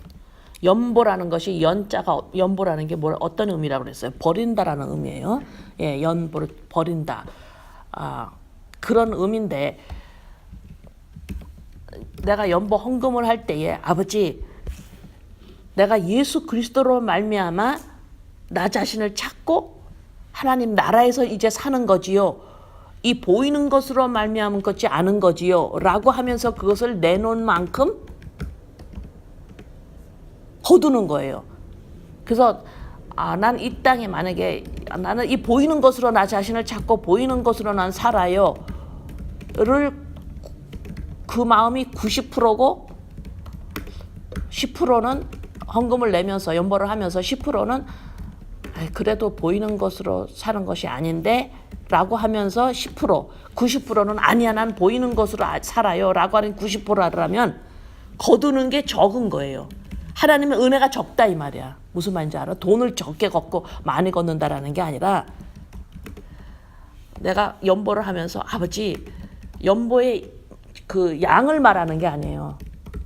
연보라는 것이 연보라는 게 어떤 의미라고 그랬어요? 버린다라는 의미예요. 예, 연보를 버린다. 그런 의미인데 내가 연보 헌금을 할 때에 아버지 내가 예수 그리스도로 말미암아 나 자신을 찾고 하나님 나라에서 이제 사는 거지요. 이 보이는 것으로 말미암은 것이 않은 거지요. 라고 하면서 그것을 내놓은 만큼 거두는 거예요. 그래서 난 이 땅에 만약에 나는 이 보이는 것으로 나 자신을 찾고 보이는 것으로 난 살아요. 를 그 마음이 90%고 10%는 헌금을 내면서 연보를 하면서 10%는 그래도 보이는 것으로 사는 것이 아닌데 라고 하면서 10%, 90%는 아니야 난 보이는 것으로 살아요 라고 하는 90%라면 거두는 게 적은 거예요. 하나님의 은혜가 적다 이 말이야. 무슨 말인지 알아? 돈을 적게 걷고 많이 걷는다라는 게 아니라 내가 연보를 하면서 아버지 연보의 그 양을 말하는 게 아니에요.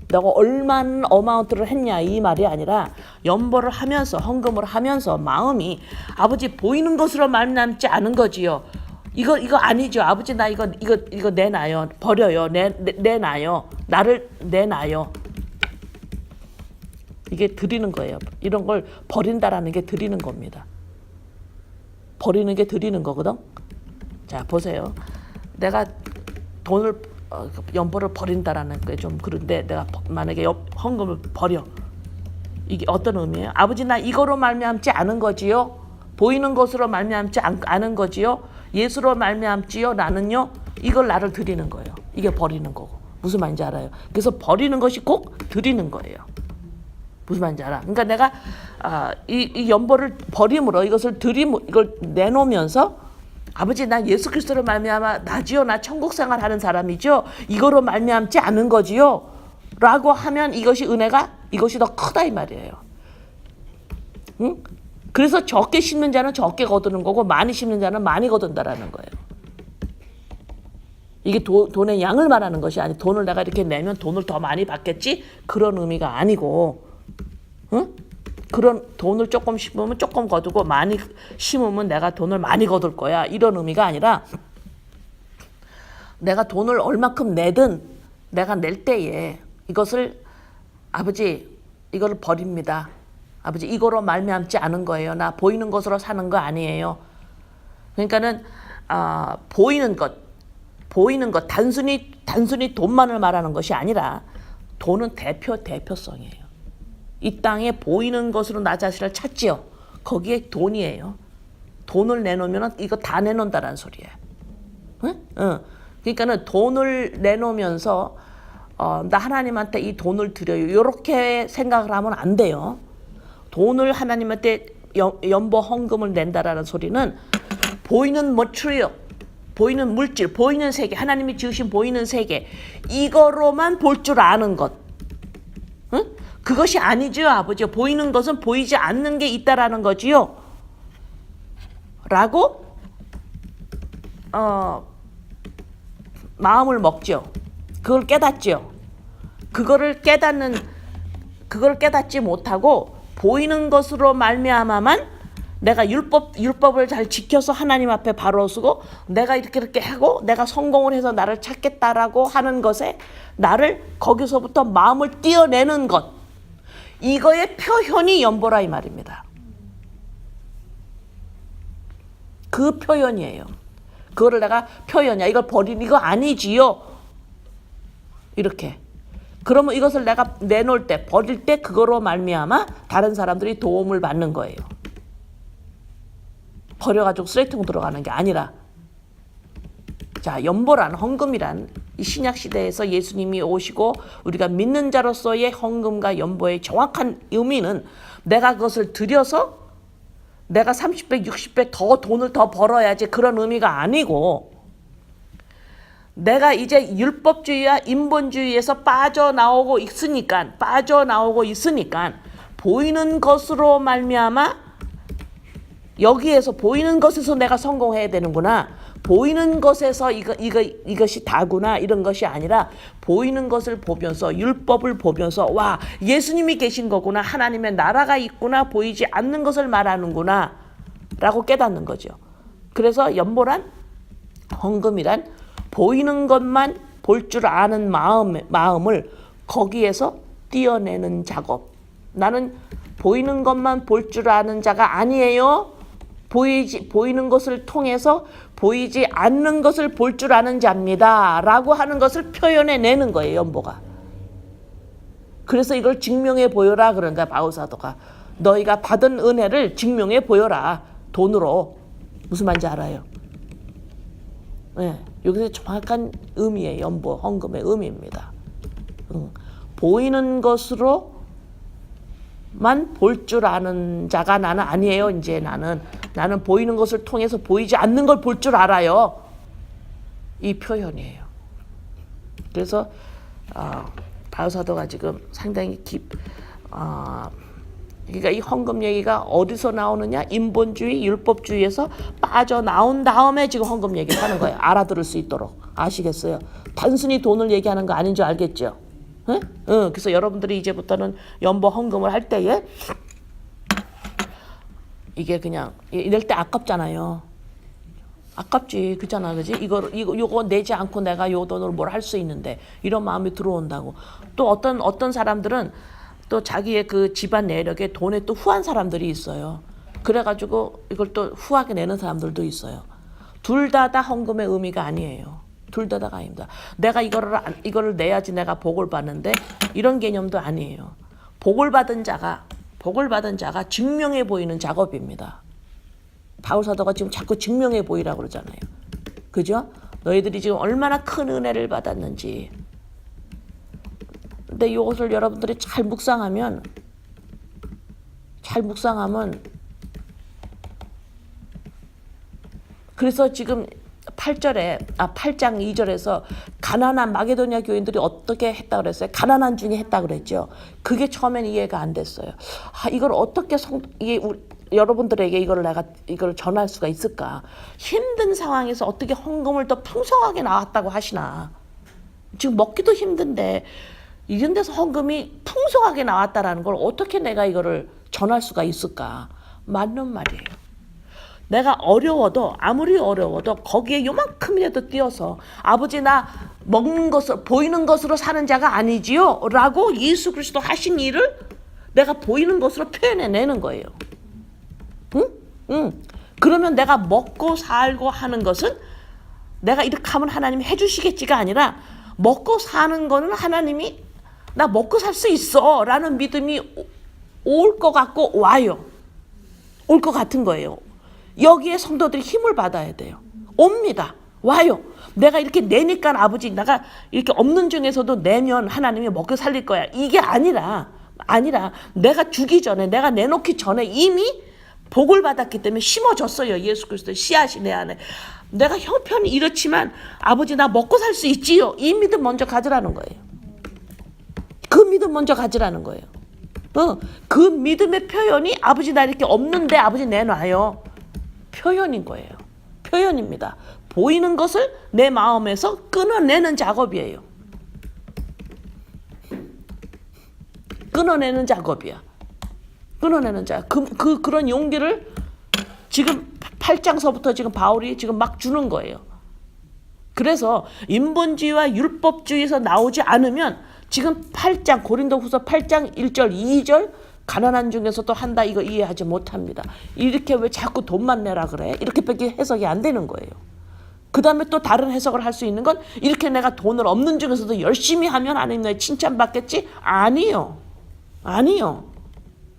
내가 얼마나 어마운트를 했냐 이 말이 아니라 연보를 하면서 헌금을 하면서 마음이 아버지 보이는 것으로 말남지 않은 거지요. 이거 아니죠. 아버지 나 이거 내놔요. 버려요. 내놔요. 나를 내놔요. 이게 드리는 거예요. 이런 걸 버린다라는 게 드리는 겁니다. 버리는 게 드리는 거거든. 자 보세요. 내가 돈을 연보를 버린다라는 게 좀 그런데 내가 만약에 헌금을 버려. 이게 어떤 의미예요? 아버지 나 이거로 말미암지 않은 거지요. 보이는 것으로 말미암지 않은 거지요. 예수로 말미암지요. 나는요. 이걸 나를 드리는 거예요. 이게 버리는 거고. 무슨 말인지 알아요? 그래서 버리는 것이 꼭 드리는 거예요. 무슨 말인지 알아? 그러니까 내가 이 연보를 버림으로 이것을 이걸 내놓으면서 아버지 나 예수 그리스도로 말미암아 나지요. 나 천국 생활하는 사람이죠. 이거로 말미암지 않은 거지요. 라고 하면 이것이 더 크다 이 말이에요. 응? 그래서 적게 심는 자는 적게 거두는 거고 많이 심는 자는 많이 거둔다라는 거예요. 이게 돈의 양을 말하는 것이 아니 돈을 내가 이렇게 내면 돈을 더 많이 받겠지? 그런 의미가 아니고 응? 그런 돈을 조금 심으면 조금 거두고 많이 심으면 내가 돈을 많이 거둘 거야. 이런 의미가 아니라 내가 돈을 얼마큼 내든 내가 낼 때에 이것을 아버지 이거를 버립니다. 아버지 이거로 말미암지 않은 거예요. 나 보이는 것으로 사는 거 아니에요. 그러니까는 보이는 것 단순히 돈만을 말하는 것이 아니라 돈은 대표성이에요. 이 땅에 보이는 것으로 나 자신을 찾지요. 거기에 돈이에요. 돈을 내놓으면 이거 다 내놓는다는 소리예요. 응? 그러니까는 돈을 내놓으면서 나 하나님한테 이 돈을 드려요. 이렇게 생각을 하면 안 돼요. 돈을 하나님한테 연보 헌금을 낸다라는 소리는 보이는 머티리얼, 보이는 물질, 보이는 세계, 하나님이 지으신 보이는 세계 이거로만 볼 줄 아는 것. 응? 그것이 아니죠, 아버지. 보이는 것은 보이지 않는 게 있다라는 거지요. 라고 마음을 먹죠. 그걸 깨닫죠. 그걸 깨닫지 못하고 보이는 것으로 말미암아만 내가 율법을 잘 지켜서 하나님 앞에 바로 서고 내가 이렇게 하고 내가 성공을 해서 나를 찾겠다라고 하는 것에 나를 거기서부터 마음을 띄어내는 것. 이거의 표현이 연보라 이 말입니다. 그 표현이에요. 그거를 내가 표현이야. 이걸 버리는 이거 아니지요. 이렇게. 그러면 이것을 내가 내놓을 때 버릴 때 그거로 말미암아 다른 사람들이 도움을 받는 거예요. 버려가지고 쓰레기통 들어가는 게 아니라 자 연보란 헌금이란 이 신약 시대에서 예수님이 오시고 우리가 믿는 자로서의 헌금과 연보의 정확한 의미는 내가 그것을 들여서 내가 30배 60배 더 돈을 더 벌어야지 그런 의미가 아니고 내가 이제 율법주의와 인본주의에서 빠져나오고 있으니까 보이는 것으로 말미암아 여기에서 보이는 것에서 내가 성공해야 되는구나. 보이는 것에서 이것이 다구나 이런 것이 아니라 보이는 것을 보면서 율법을 보면서 와 예수님이 계신 거구나. 하나님의 나라가 있구나. 보이지 않는 것을 말하는구나 라고 깨닫는 거죠. 그래서 연보란 헌금이란 보이는 것만 볼 줄 아는 마음을 거기에서 띄어내는 작업. 나는 보이는 것만 볼 줄 아는 자가 아니에요. 보이는 것을 통해서 보이지 않는 것을 볼 줄 아는 자입니다. 라고 하는 것을 표현해내는 거예요. 연보가. 그래서 이걸 증명해 보여라. 그런가 바울사도가. 너희가 받은 은혜를 증명해 보여라. 돈으로. 무슨 말인지 알아요? 네, 여기서 정확한 의미의 연보, 헌금의 의미입니다. 보이는 것으로 것만 볼 줄 아는 자가 나는 아니에요. 이제 나는 보이는 것을 통해서 보이지 않는 걸 볼 줄 알아요. 이 표현이에요. 그래서 바울사도가 지금 상당히 그러니까 이 헌금 얘기가 어디서 나오느냐? 인본주의, 율법주의에서 빠져나온 다음에 지금 헌금 얘기를 하는 거예요. 알아들을 수 있도록. 아시겠어요? 단순히 돈을 얘기하는 거 아닌 줄 알겠죠? 응? 그래서 여러분들이 이제부터는 연보 헌금을 할 때에 이게 그냥 이럴 때 아깝잖아요. 아깝지, 그잖아, 그지? 이거 내지 않고 내가 요 돈으로 뭘 할 수 있는데 이런 마음이 들어온다고. 또 어떤 사람들은 또 자기의 그 집안 내력에 돈에 또 후한 사람들이 있어요. 그래가지고 이걸 또 후하게 내는 사람들도 있어요. 둘 다 헌금의 의미가 아니에요. 둘 다가 아닙니다. 내가 이거를 내야지 내가 복을 받는데 이런 개념도 아니에요. 복을 받은 자가 증명해 보이는 작업입니다. 바울사도가 지금 자꾸 증명해 보이라고 그러잖아요. 그죠? 너희들이 지금 얼마나 큰 은혜를 받았는지. 근데 이것을 여러분들이 잘 묵상하면 그래서 지금 8장 2절에서 가난한 마게도냐 교인들이 어떻게 했다 그랬어요? 가난한 중에 했다 그랬죠. 그게 처음엔 이해가 안 됐어요. 이걸 어떻게 여러분들에게 이걸 전할 수가 있을까? 힘든 상황에서 어떻게 헌금을 더 풍성하게 나왔다고 하시나? 지금 먹기도 힘든데 이런 데서 헌금이 풍성하게 나왔다라는 걸 어떻게 내가 이거를 전할 수가 있을까? 맞는 말이에요. 내가 아무리 어려워도 거기에 요만큼이라도 띄어서 아버지 나 먹는 것을 보이는 것으로 사는 자가 아니지요 라고 예수 그리스도 하신 일을 내가 보이는 것으로 표현해내는 거예요. 응? 그러면 내가 먹고 살고 하는 것은 내가 이렇게 하면 하나님이 해주시겠지가 아니라 먹고 사는 거는 하나님이 나 먹고 살 수 있어 라는 믿음이 올 것 같고 와요. 올 것 같은 거예요. 여기에 성도들이 힘을 받아야 돼요. 옵니다. 와요. 내가 이렇게 내니까 아버지 내가 이렇게 없는 중에서도 내면 하나님이 먹고 살릴 거야. 이게 아니라 내가 주기 전에 내가 내놓기 전에 이미 복을 받았기 때문에 심어졌어요. 예수 그리스도의 씨앗이 내 안에. 내가 형편이 이렇지만 아버지 나 먹고 살 수 있지요. 이 믿음 먼저 가지라는 거예요. 그 믿음 먼저 가지라는 거예요. 그 믿음의 표현이 아버지 나 이렇게 없는데 아버지 내놔요. 표현인 거예요. 표현입니다. 보이는 것을 내 마음에서 끊어내는 작업이에요. 끊어내는 작업이야. 끊어내는 작업. 그런 용기를 지금 8장서부터 지금 바울이 지금 막 주는 거예요. 그래서 인본주의와 율법주의에서 나오지 않으면 지금 8장 고린도후서 8장 1절 2절 가난한 중에서도 한다 이거 이해하지 못합니다. 이렇게 왜 자꾸 돈만 내라 그래? 이렇게밖에 해석이 안 되는 거예요. 그 다음에 또 다른 해석을 할 수 있는 건 이렇게 내가 돈을 없는 중에서도 열심히 하면 하나님 나의 칭찬받겠지? 아니요.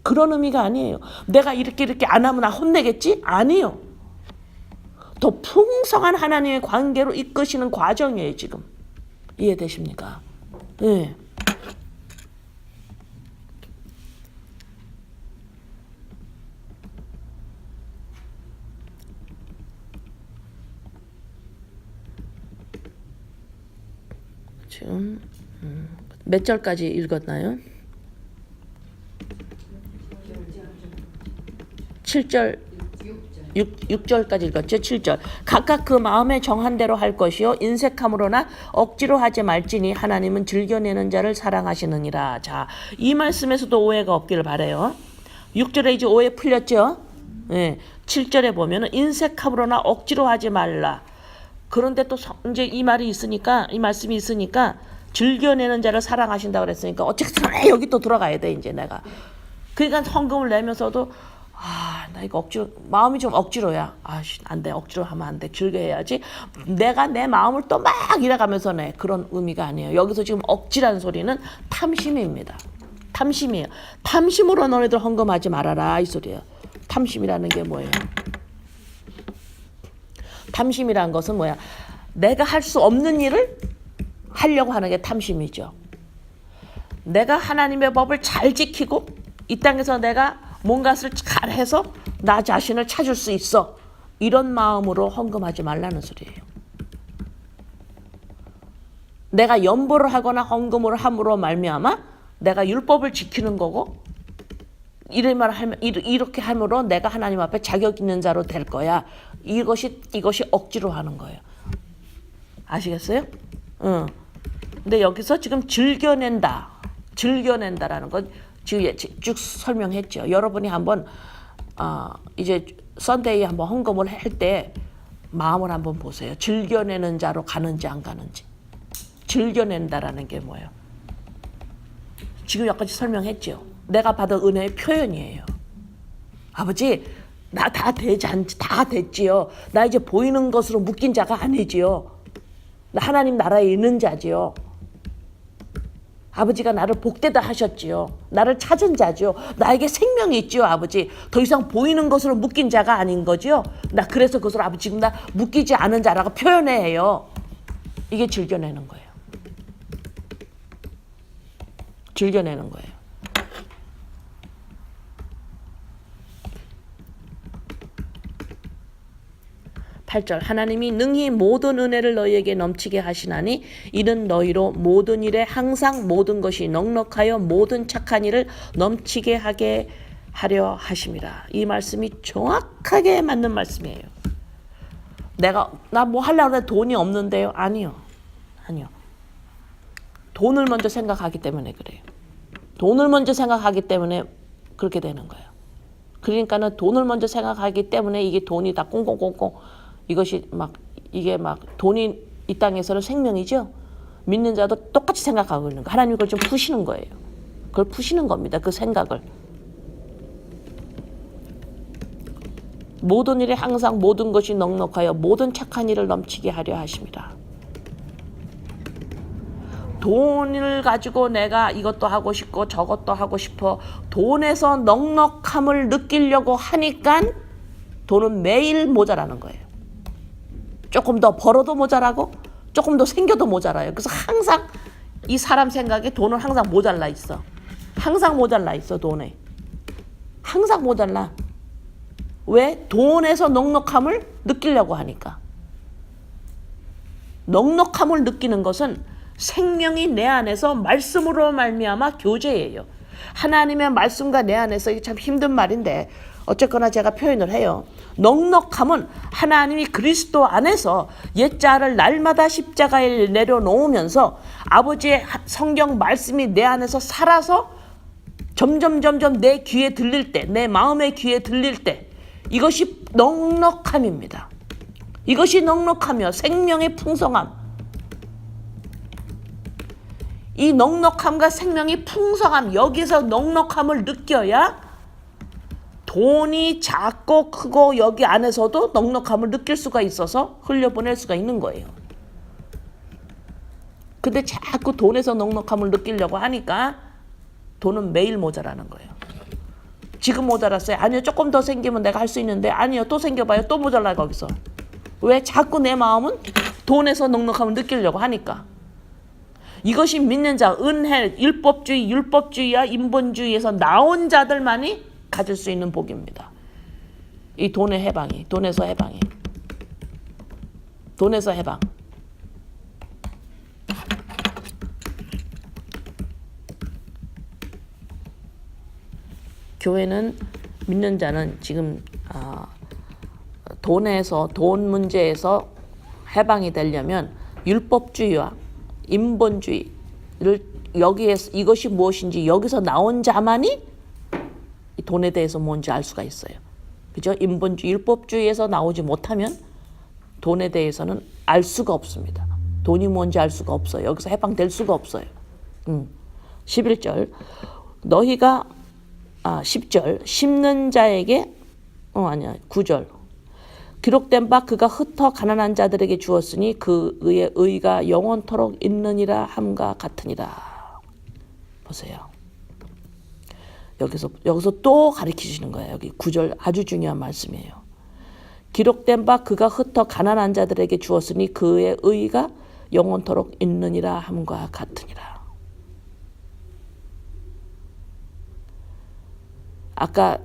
그런 의미가 아니에요. 내가 이렇게 안 하면 나 혼내겠지? 아니요. 더 풍성한 하나님의 관계로 이끄시는 과정이에요 지금. 이해되십니까? 네. 지금 몇 절까지 읽었나요? 7절 6절까지 읽었죠. 7절 각각 그 마음에 정한 대로 할 것이요 인색함으로나 억지로 하지 말지니 하나님은 즐겨내는 자를 사랑하시느니라. 자, 이 말씀에서도 오해가 없기를 바라요. 6절에 이제 오해 풀렸죠. 네, 7절에 보면은 인색함으로나 억지로 하지 말라. 그런데 또 이제 이 말씀이 있으니까 즐겨내는 자를 사랑하신다고 그랬으니까 어쨌든 여기 또 들어가야 돼 이제 내가. 그러니까 헌금을 내면서도 나 이거 억지로 마음이 좀 억지로야. 안 돼. 억지로 하면 안 돼. 즐겨야지. 내가 내 마음을 또 막 이래가면서 내 그런 의미가 아니에요. 여기서 지금 억지라는 소리는 탐심입니다. 탐심이에요. 탐심으로 너네들 헌금하지 말아라 이 소리예요. 탐심이라는 게 뭐예요? 탐심이라는 것은 뭐야? 내가 할 수 없는 일을 하려고 하는 게 탐심이죠. 내가 하나님의 법을 잘 지키고 이 땅에서 내가 뭔가를 잘해서 나 자신을 찾을 수 있어. 이런 마음으로 헌금하지 말라는 소리예요. 내가 연보를 하거나 헌금을 함으로 말미암아 내가 율법을 지키는 거고 이렇게 함으로 내가 하나님 앞에 자격 있는 자로 될 거야. 이것이 억지로 하는 거예요. 아시겠어요? 응. 근데 여기서 지금 즐겨낸다라는 건 지금 쭉 설명했죠. 여러분이 한번 이제 선데이 한번 헌금을 할 때 마음을 한번 보세요. 즐겨내는 자로 가는지 안 가는지. 즐겨낸다라는 게 뭐예요? 지금 여기까지 설명했죠. 내가 받은 은혜의 표현이에요. 아버지, 나 다 됐지요. 나 이제 보이는 것으로 묶인 자가 아니지요. 나 하나님 나라에 있는 자지요. 아버지가 나를 복되다 하셨지요. 나를 찾은 자지요. 나에게 생명이 있지요, 아버지. 더 이상 보이는 것으로 묶인 자가 아닌 거지요. 나 그래서 그것을 아버지 지금 나 묶이지 않은 자라고 표현해야 해요. 이게 즐겨내는 거예요. 즐겨내는 거예요. 8절 하나님이 능히 모든 은혜를 너희에게 넘치게 하시나니 이는 너희로 모든 일에 항상 모든 것이 넉넉하여 모든 착한 일을 넘치게 하게 하려 하심이라. 이 말씀이 정확하게 맞는 말씀이에요. 나 뭐 하려고 해 돈이 없는데요? 아니요. 돈을 먼저 생각하기 때문에 그래요. 돈을 먼저 생각하기 때문에 그렇게 되는 거예요. 그러니까는 돈을 먼저 생각하기 때문에 이게 돈이 다 꽁꽁꽁꽁 이게 막 돈이 이 땅에서는 생명이죠. 믿는 자도 똑같이 생각하고 있는 거. 하나님 그걸 좀 푸시는 거예요. 그걸 푸시는 겁니다. 그 생각을. 모든 일에 항상 모든 것이 넉넉하여 모든 착한 일을 넘치게 하려 하십니다. 돈을 가지고 내가 이것도 하고 싶고 저것도 하고 싶어 돈에서 넉넉함을 느끼려고 하니까 돈은 매일 모자라는 거예요. 조금 더 벌어도 모자라고 조금 더 생겨도 모자라요. 그래서 항상 이 사람 생각에 돈은 항상 모자라 있어. 항상 모자라 있어. 돈에 항상 모자라. 왜? 돈에서 넉넉함을 느끼려고 하니까. 넉넉함을 느끼는 것은 생명이 내 안에서 말씀으로 말미암아 교제예요. 하나님의 말씀과 내 안에서 이게 참 힘든 말인데 어쨌거나 제가 표현을 해요. 넉넉함은 하나님이 그리스도 안에서 옛자를 날마다 십자가에 내려놓으면서 아버지의 성경 말씀이 내 안에서 살아서 점점 내 귀에 들릴 때, 내 마음의 귀에 들릴 때 이것이 넉넉함입니다. 이것이 넉넉하며 생명의 풍성함. 이 넉넉함과 생명이 풍성함, 여기서 넉넉함을 느껴야 돈이 작고 크고 여기 안에서도 넉넉함을 느낄 수가 있어서 흘려보낼 수가 있는 거예요. 근데 자꾸 돈에서 넉넉함을 느끼려고 하니까 돈은 매일 모자라는 거예요. 지금 모자랐어요. 아니요, 조금 더 생기면 내가 할 수 있는데 아니요, 또 생겨봐요. 또 모자라 거기서. 왜? 자꾸 내 마음은 돈에서 넉넉함을 느끼려고 하니까. 이것이 믿는 자, 은혜, 율법주의와 인본주의에서 나온 자들만이 가질 수 있는 복입니다. 이 돈의 해방이, 돈에서 해방. 교회는 믿는 자는 지금 돈 문제에서 해방이 되려면 율법주의와 인본주의를 여기에서 이것이 무엇인지 여기서 나온 자만이 돈에 대해서 뭔지 알 수가 있어요. 그죠? 율법주의에서 나오지 못하면 돈에 대해서는 알 수가 없습니다. 돈이 뭔지 알 수가 없어요. 여기서 해방될 수가 없어요. 11절 너희가 10절 심는 자에게 9절 기록된 바 그가 흩어 가난한 자들에게 주었으니 그의 의가 영원토록 있느니라 함과 같으니라. 보세요. 여기서 또 가르치시는 거예요. 여기 9절 아주 중요한 말씀이에요. 기록된 바 그가 흩어 가난한 자들에게 주었으니 그의 의가 영원토록 있느니라 함과 같으니라. 아까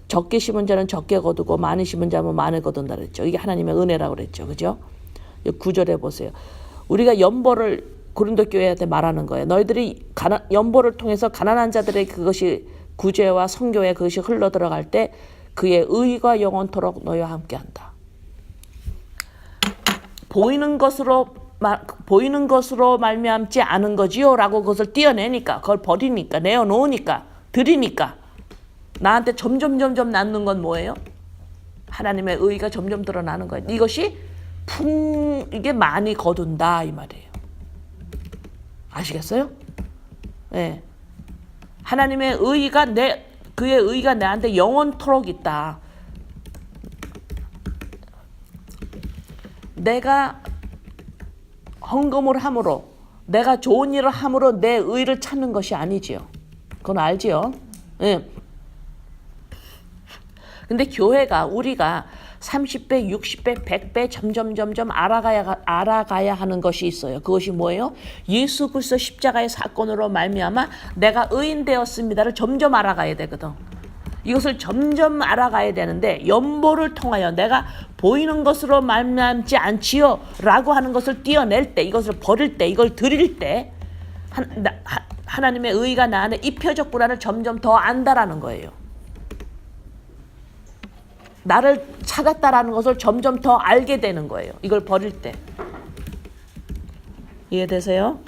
적게 심은 자는 적게 거두고 많이 심은 자는 많이 거둔다 그랬죠. 이게 하나님의 은혜라고 그랬죠. 그죠? 9절에 보세요. 우리가 연보를 고린도 교회한테 말하는 거예요. 너희들이 연보를 통해서 가난한 자들의 그것이 구제와 선교에 그것이 흘러 들어갈 때 그의 의가 영원토록 너희와 함께한다. 보이는 것으로 말미암지 않은 거지요라고 그것을 띄어내니까, 그걸 버리니까, 내어놓으니까, 드리니까 나한테 점점 낳는 건 뭐예요? 하나님의 의가 점점 드러나는 거예요. 이것이 이게 많이 거둔다 이 말이에요. 아시겠어요? 네. 하나님의 의가 그의 의가 내한테 영원토록 있다. 내가 헌금을 함으로, 내가 좋은 일을 함으로 내 의를 찾는 것이 아니지요. 그건 알지요? 네. 근데 교회가 우리가 30배, 60배, 100배 점점 알아가야 하는 것이 있어요. 그것이 뭐예요? 예수 그리스도 십자가의 사건으로 말미암아 내가 의인 되었습니다를 점점 알아가야 되거든. 이것을 점점 알아가야 되는데 연보를 통하여 내가 보이는 것으로 말미암지 않지요 라고 하는 것을 띄어낼 때, 이것을 버릴 때, 이걸 드릴 때 하나님의 의가 나 안에 입혀졌구나를 점점 더 안다라는 거예요. 나를 찾았다라는 것을 점점 더 알게 되는 거예요. 이걸 버릴 때. 이해되세요?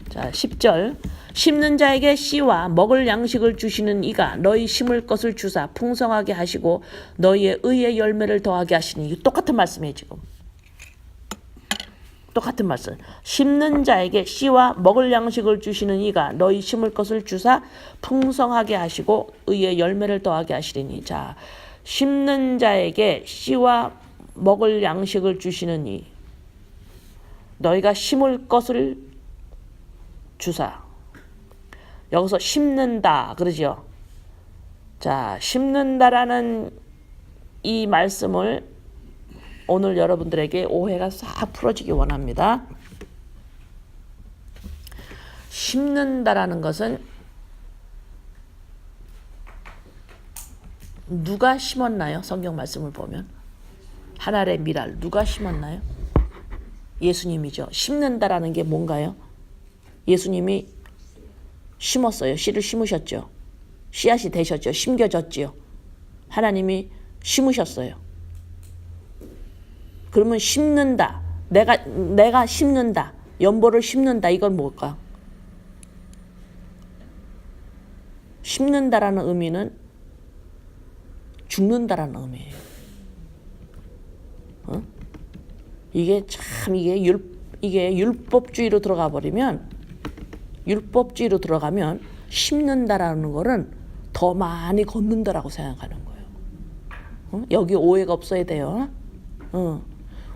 자, 10절. 심는 자에게 씨와 먹을 양식을 주시는 이가 너희 심을 것을 주사 풍성하게 하시고 너희의 의의 열매를 더하게 하시니. 똑같은 말씀이에요, 지금. 똑같은 말씀. 심는 자에게 씨와 먹을 양식을 주시는 이가 너희 심을 것을 주사 풍성하게 하시고 의의 열매를 더하게 하시리니. 자, 심는 자에게 씨와 먹을 양식을 주시는 이, 너희가 심을 것을 주사. 여기서 심는다 그러죠. 자, 심는다라는 이 말씀을 오늘 여러분들에게 오해가 싹 풀어지기 원합니다. 심는다라는 것은 누가 심었나요? 성경 말씀을 보면 하늘의 미랄 누가 심었나요? 예수님이죠. 심는다라는 게 뭔가요? 예수님이 심었어요. 씨를 심으셨죠. 씨앗이 되셨죠. 심겨졌지요. 하나님이 심으셨어요. 그러면 심는다. 내가 심는다. 연보를 심는다. 이건 뭘까? 심는다라는 의미는 죽는다라는 의미예요. 이게 참 이게 율법주의로 들어가면 심는다라는 거는 더 많이 걷는다라고 생각하는 거예요. 여기 오해가 없어야 돼요.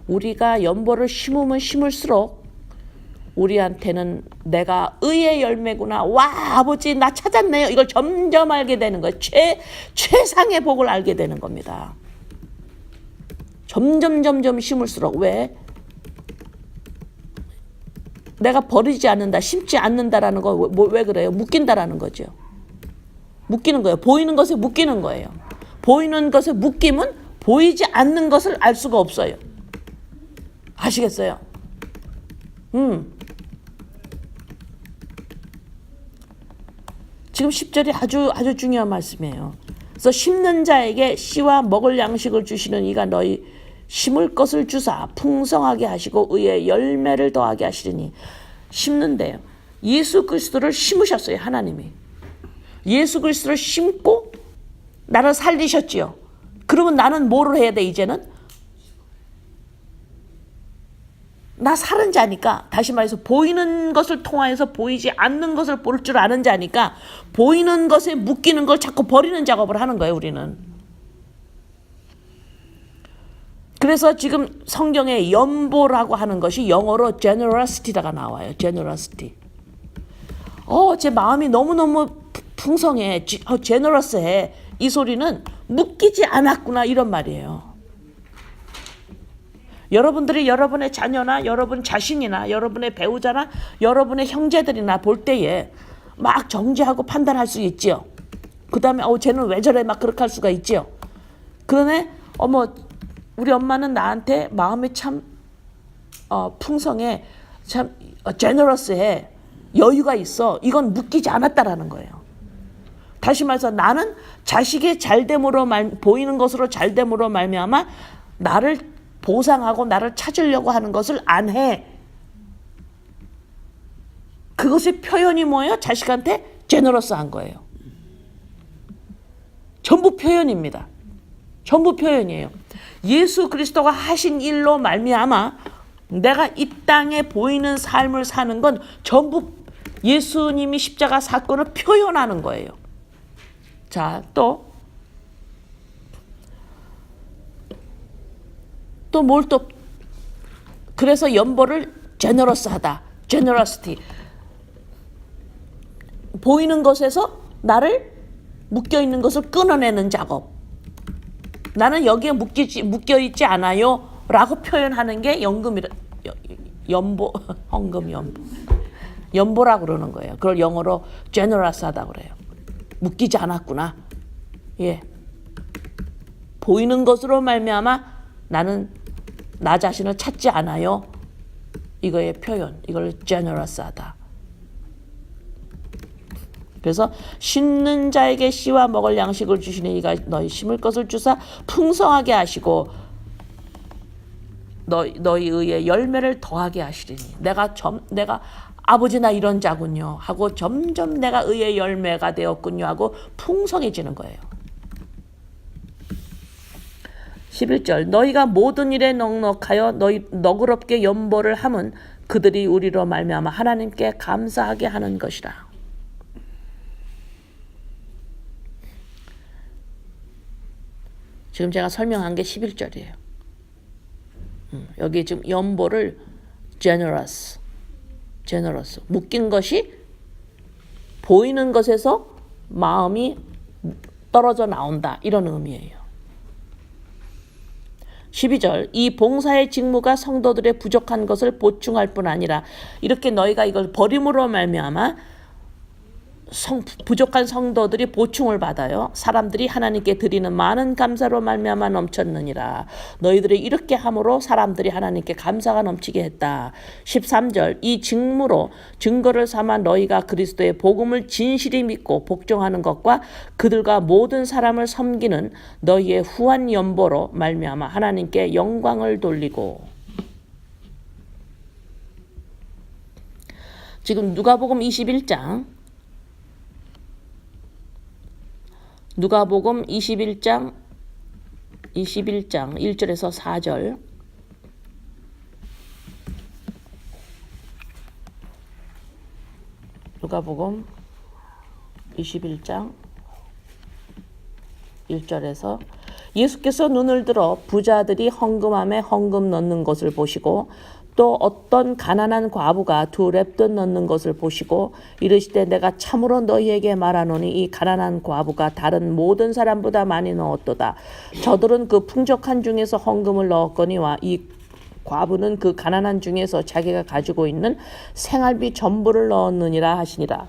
우리가 연보를 심으면 심을수록 우리한테는 내가 의의 열매구나. 와, 아버지 나 찾았네요. 이걸 점점 알게 되는 거예요. 최상의 복을 알게 되는 겁니다. 점점 심을수록. 왜? 내가 버리지 않는다, 심지 않는다라는 거 왜 그래요? 묶인다라는 거죠. 묶이는 거예요. 보이는 것에 묶이는 거예요. 보이는 것에 묶임은 보이지 않는 것을 알 수가 없어요. 아시겠어요? 지금 10절이 아주 중요한 말씀이에요. 그래서 심는 자에게 씨와 먹을 양식을 주시는 이가 너희 심을 것을 주사 풍성하게 하시고 의의 열매를 더하게 하시리니. 심는데요. 예수 그리스도를 심으셨어요. 하나님이. 예수 그리스도를 심고 나를 살리셨지요. 그러면 나는 뭐를 해야 돼 이제는? 나 사는 자니까, 다시 말해서 보이는 것을 통하여서 보이지 않는 것을 볼 줄 아는 자니까 보이는 것에 묶이는 걸 자꾸 버리는 작업을 하는 거예요. 우리는. 그래서 지금 성경에 연보라고 하는 것이 영어로 generosity가 나와요. generosity. 제 마음이 너무너무 풍성해. generous해. 이 소리는 묶이지 않았구나 이런 말이에요. 여러분들이 여러분의 자녀나 여러분 자신이나 여러분의 배우자나 여러분의 형제들이나 볼 때에 막 정죄하고 판단할 수 있지요. 그 다음에 쟤는 왜 저래 막 그렇게 할 수가 있죠. 그러네 어머 우리 엄마는 나한테 마음이 참 풍성해, 참 제너러스해, 여유가 있어. 이건 묶이지 않았다라는 거예요. 다시 말해서 나는 자식의 잘됨으로 보이는 것으로 잘됨으로 말미암아 나를 보상하고 나를 찾으려고 하는 것을 안 해. 그것의 표현이 뭐예요? 자식한테 제너러스한 거예요. 전부 표현입니다. 전부 표현이에요. 예수 그리스도가 하신 일로 말미암아 내가 이 땅에 보이는 삶을 사는 건 전부 예수님이 십자가 사건을 표현하는 거예요. 자, 또 뭘 또 그래서 연보를 제너러스하다. 제너러시티. 보이는 것에서 나를 묶여있는 것을 끊어내는 작업. 나는 여기에 묶여있지 않아요 라고 표현하는 게 연보, 헌금 연보. 연보라고 그러는 거예요. 그걸 영어로 generous하다고 그래요. 묶이지 않았구나. 예. 보이는 것으로 말미암아 나는 나 자신을 찾지 않아요. 이거의 표현. 이걸 generous하다. 그래서 심는 자에게 씨와 먹을 양식을 주시니 이가 너희 심을 것을 주사 풍성하게 하시고 너희 의에 열매를 더하게 하시리니 내가 아버지 나 이런 자군요 하고 점점 내가 의의 열매가 되었군요 하고 풍성해지는 거예요. 11절 너희가 모든 일에 넉넉하여 너희 너그럽게 연보를 함은 그들이 우리로 말미암아 하나님께 감사하게 하는 것이라. 지금 제가 설명한 게 11절이에요. 여기 지금 연보를 generous 묶인 것이 보이는 것에서 마음이 떨어져 나온다 이런 의미예요. 12절 이 봉사의 직무가 성도들의 부족한 것을 보충할 뿐 아니라 이렇게 너희가 이걸 버림으로 말미암아 부족한 성도들이 보충을 받아요. 사람들이 하나님께 드리는 많은 감사로 말미암아 넘쳤느니라. 너희들이 이렇게 함으로 사람들이 하나님께 감사가 넘치게 했다. 13절 이 직무로 증거를 삼아 너희가 그리스도의 복음을 진실히 믿고 복종하는 것과 그들과 모든 사람을 섬기는 너희의 후한 연보로 말미암아 하나님께 영광을 돌리고. 지금 누가복음 21장 21장 1절에서 4절 누가복음 21장 1절에서 예수께서 눈을 들어 부자들이 헌금함에 헌금 넣는 것을 보시고 또 어떤 가난한 과부가 2렙돈 넣는 것을 보시고 이르시되 내가 참으로 너희에게 말하노니 이 가난한 과부가 다른 모든 사람보다 많이 넣었도다. 저들은 그 풍족한 중에서 헌금을 넣었거니와 이 과부는 그 가난한 중에서 자기가 가지고 있는 생활비 전부를 넣었느니라 하시니라.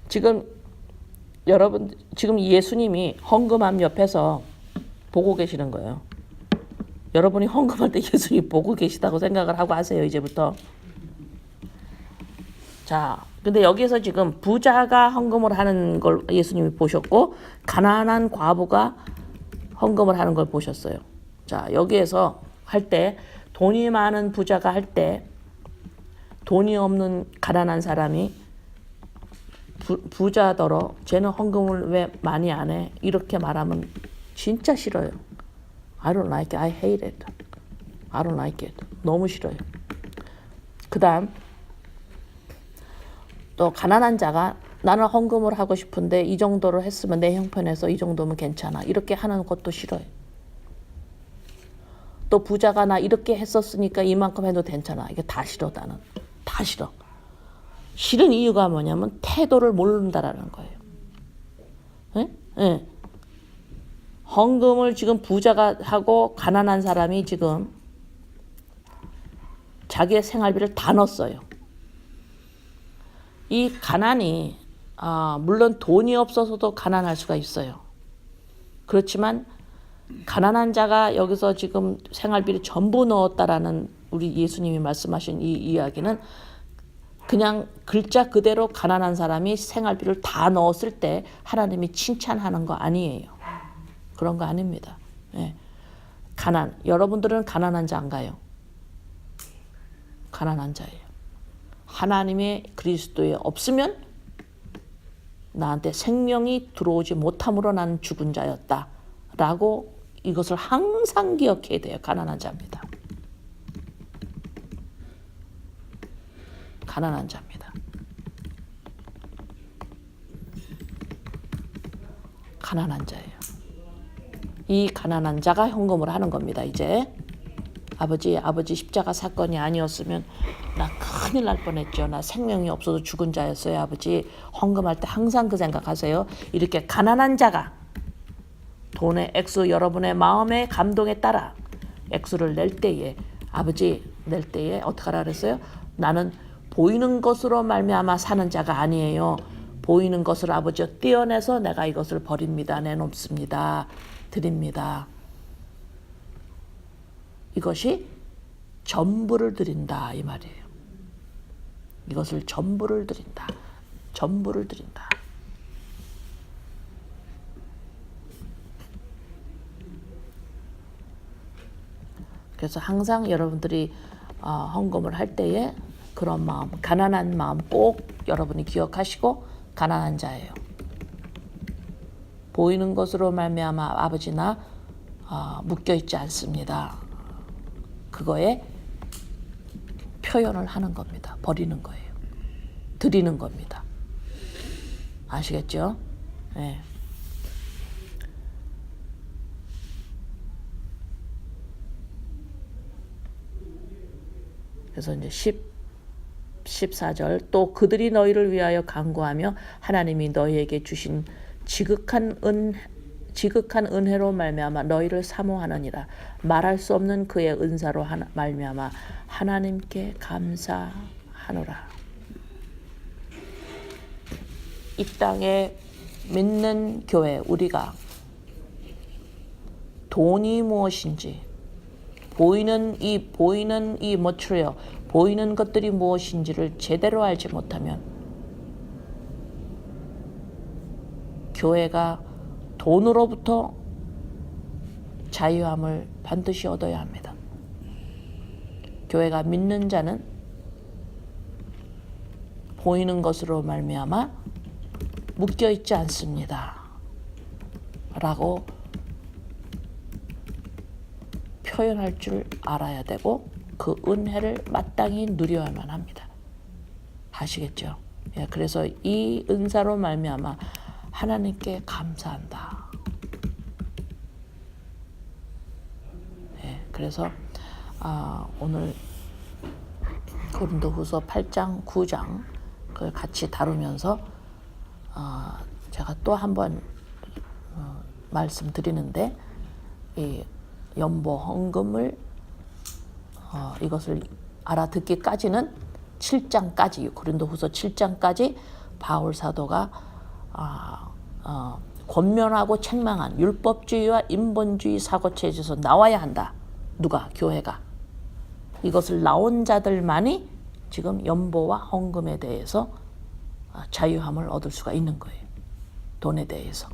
지금 여러분 지금 예수님이 헌금함 옆에서 보고 계시는 거예요. 여러분이 헌금할 때 예수님 보고 계시다고 생각을 하고 하세요. 이제부터. 자, 근데 여기에서 지금 부자가 헌금을 하는 걸 예수님이 보셨고 가난한 과부가 헌금을 하는 걸 보셨어요. 자, 여기에서 할 때 돈이 많은 부자가 할 때 돈이 없는 가난한 사람이 부자더러 쟤는 헌금을 왜 많이 안 해? 이렇게 말하면 진짜 싫어요. I don't like it. I hate it. I don't like it. 너무 싫어요. 그 다음 또 가난한 자가 나는 헌금을 하고 싶은데 이 정도로 했으면 내 형편에서 이 정도면 괜찮아. 이렇게 하는 것도 싫어요. 또 부자가 나 이렇게 했었으니까 이만큼 해도 괜찮아. 이게 다 싫어 나는. 다 싫어. 싫은 이유가 뭐냐면 태도를 모른다라는 거예요. 네? 네. 헌금을 지금 부자가 하고 가난한 사람이 지금 자기의 생활비를 다 넣었어요. 이 가난이 물론 돈이 없어서도 가난할 수가 있어요. 그렇지만 가난한 자가 여기서 지금 생활비를 전부 넣었다라는 우리 예수님이 말씀하신 이 이야기는 그냥 글자 그대로 가난한 사람이 생활비를 다 넣었을 때 하나님이 칭찬하는 거 아니에요. 그런 거 아닙니다. 예. 여러분들은 가난한 자인가요? 가난한 자예요. 하나님의 그리스도에 없으면 나한테 생명이 들어오지 못함으로 나는 죽은 자였다 라고 이것을 항상 기억해야 돼요. 가난한 자입니다. 가난한 자입니다. 가난한 자예요. 이 가난한 자가 헌금을 하는 겁니다. 이제 아버지 십자가 사건이 아니었으면 나 큰일 날 뻔했죠. 나 생명이 없어도 죽은 자였어요. 아버지 헌금할 때 항상 그 생각하세요. 이렇게 가난한 자가 돈의 액수 여러분의 마음의 감동에 따라 액수를 낼 때에 낼 때에 어떻게 하라 그랬어요? 나는 보이는 것으로 말미암아 사는 자가 아니에요. 보이는 것을 아버지여 떼어내서 내가 이것을 버립니다. 내놓습니다. 드립니다. 이것이 전부를 드린다 이 말이에요. 이것을 전부를 드린다. 전부를 드린다. 그래서 항상 여러분들이 헌금을 할 때에 그런 마음, 가난한 마음 꼭 여러분이 기억하시고 가난한 자예요. 보이는 것으로 말미암아 아버지나 묶여 있지 않습니다. 그거에 표현을 하는 겁니다. 버리는 거예요. 드리는 겁니다. 아시겠죠? 네. 그래서 이제 14절 또 그들이 너희를 위하여 간구하며 하나님이 너희에게 주신 지극한 은혜로 말미암아 너희를 사모하느니라. 말할 수 없는 그의 은사로 말미암아 하나님께 감사하노라. 이 땅에 믿는 교회 우리가 돈이 무엇인지 보이는 이 material, 보이는 것들이 무엇인지를 제대로 알지 못하면 교회가 돈으로부터 자유함을 반드시 얻어야 합니다. 교회가 믿는 자는 보이는 것으로 말미암아 묶여 있지 않습니다. 라고 표현할 줄 알아야 되고 그 은혜를 마땅히 누려야만 합니다. 아시겠죠? 예, 그래서 이 은사로 말미암아 하나님께 감사한다. 예, 그래서 오늘 고린도후서 8장, 9장 그걸 같이 다루면서 제가 또 한번 말씀드리는데 이 연보 헌금을 이것을 알아듣기까지는 7장까지 고린도후서 7장까지 바울 사도가 권면하고 책망한 율법주의와 인본주의 사고체제에서 나와야 한다. 누가? 교회가. 이것을 나온 자들만이 지금 연보와 헌금에 대해서 자유함을 얻을 수가 있는 거예요. 돈에 대해서.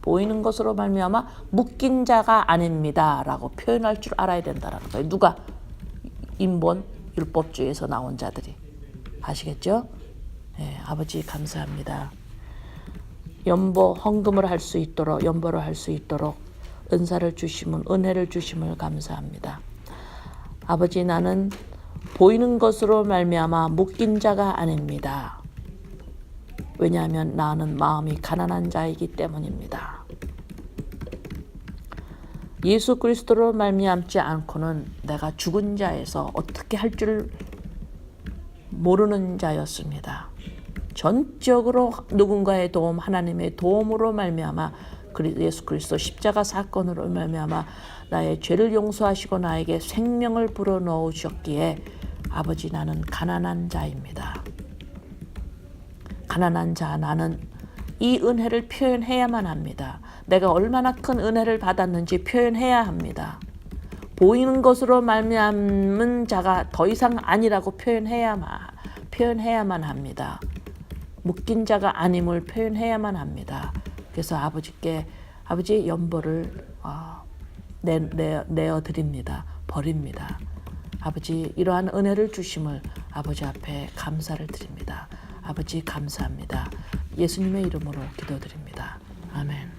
보이는 것으로 말미암아 묶인 자가 아닙니다. 라고 표현할 줄 알아야 된다는 거예요. 누가? 인본 율법주의에서 나온 자들이. 아시겠죠? 네, 아버지 감사합니다. 연보 헌금을 할 수 있도록 연보를 할 수 있도록 은사를 주심은 은혜를 주심을 감사합니다. 아버지 나는 보이는 것으로 말미암아 묶인 자가 아닙니다. 왜냐하면 나는 마음이 가난한 자이기 때문입니다. 예수 그리스도로 말미암지 않고는 내가 죽은 자에서 어떻게 할 줄 모르는 자였습니다. 전적으로 누군가의 도움, 하나님의 도움으로 말미암아 예수 그리스도 십자가 사건으로 말미암아 나의 죄를 용서하시고 나에게 생명을 불어넣으셨기에 아버지 나는 가난한 자입니다. 가난한 자 나는 이 은혜를 표현해야만 합니다. 내가 얼마나 큰 은혜를 받았는지 표현해야 합니다. 보이는 것으로 말미암은 자가 더 이상 아니라고 표현해야만 합니다. 묶인 자가 아님을 표현해야만 합니다. 그래서 아버지께 아버지 연보를 내어드립니다. 버립니다. 아버지 이러한 은혜를 주심을 아버지 앞에 감사를 드립니다. 아버지 감사합니다. 예수님의 이름으로 기도드립니다. 아멘.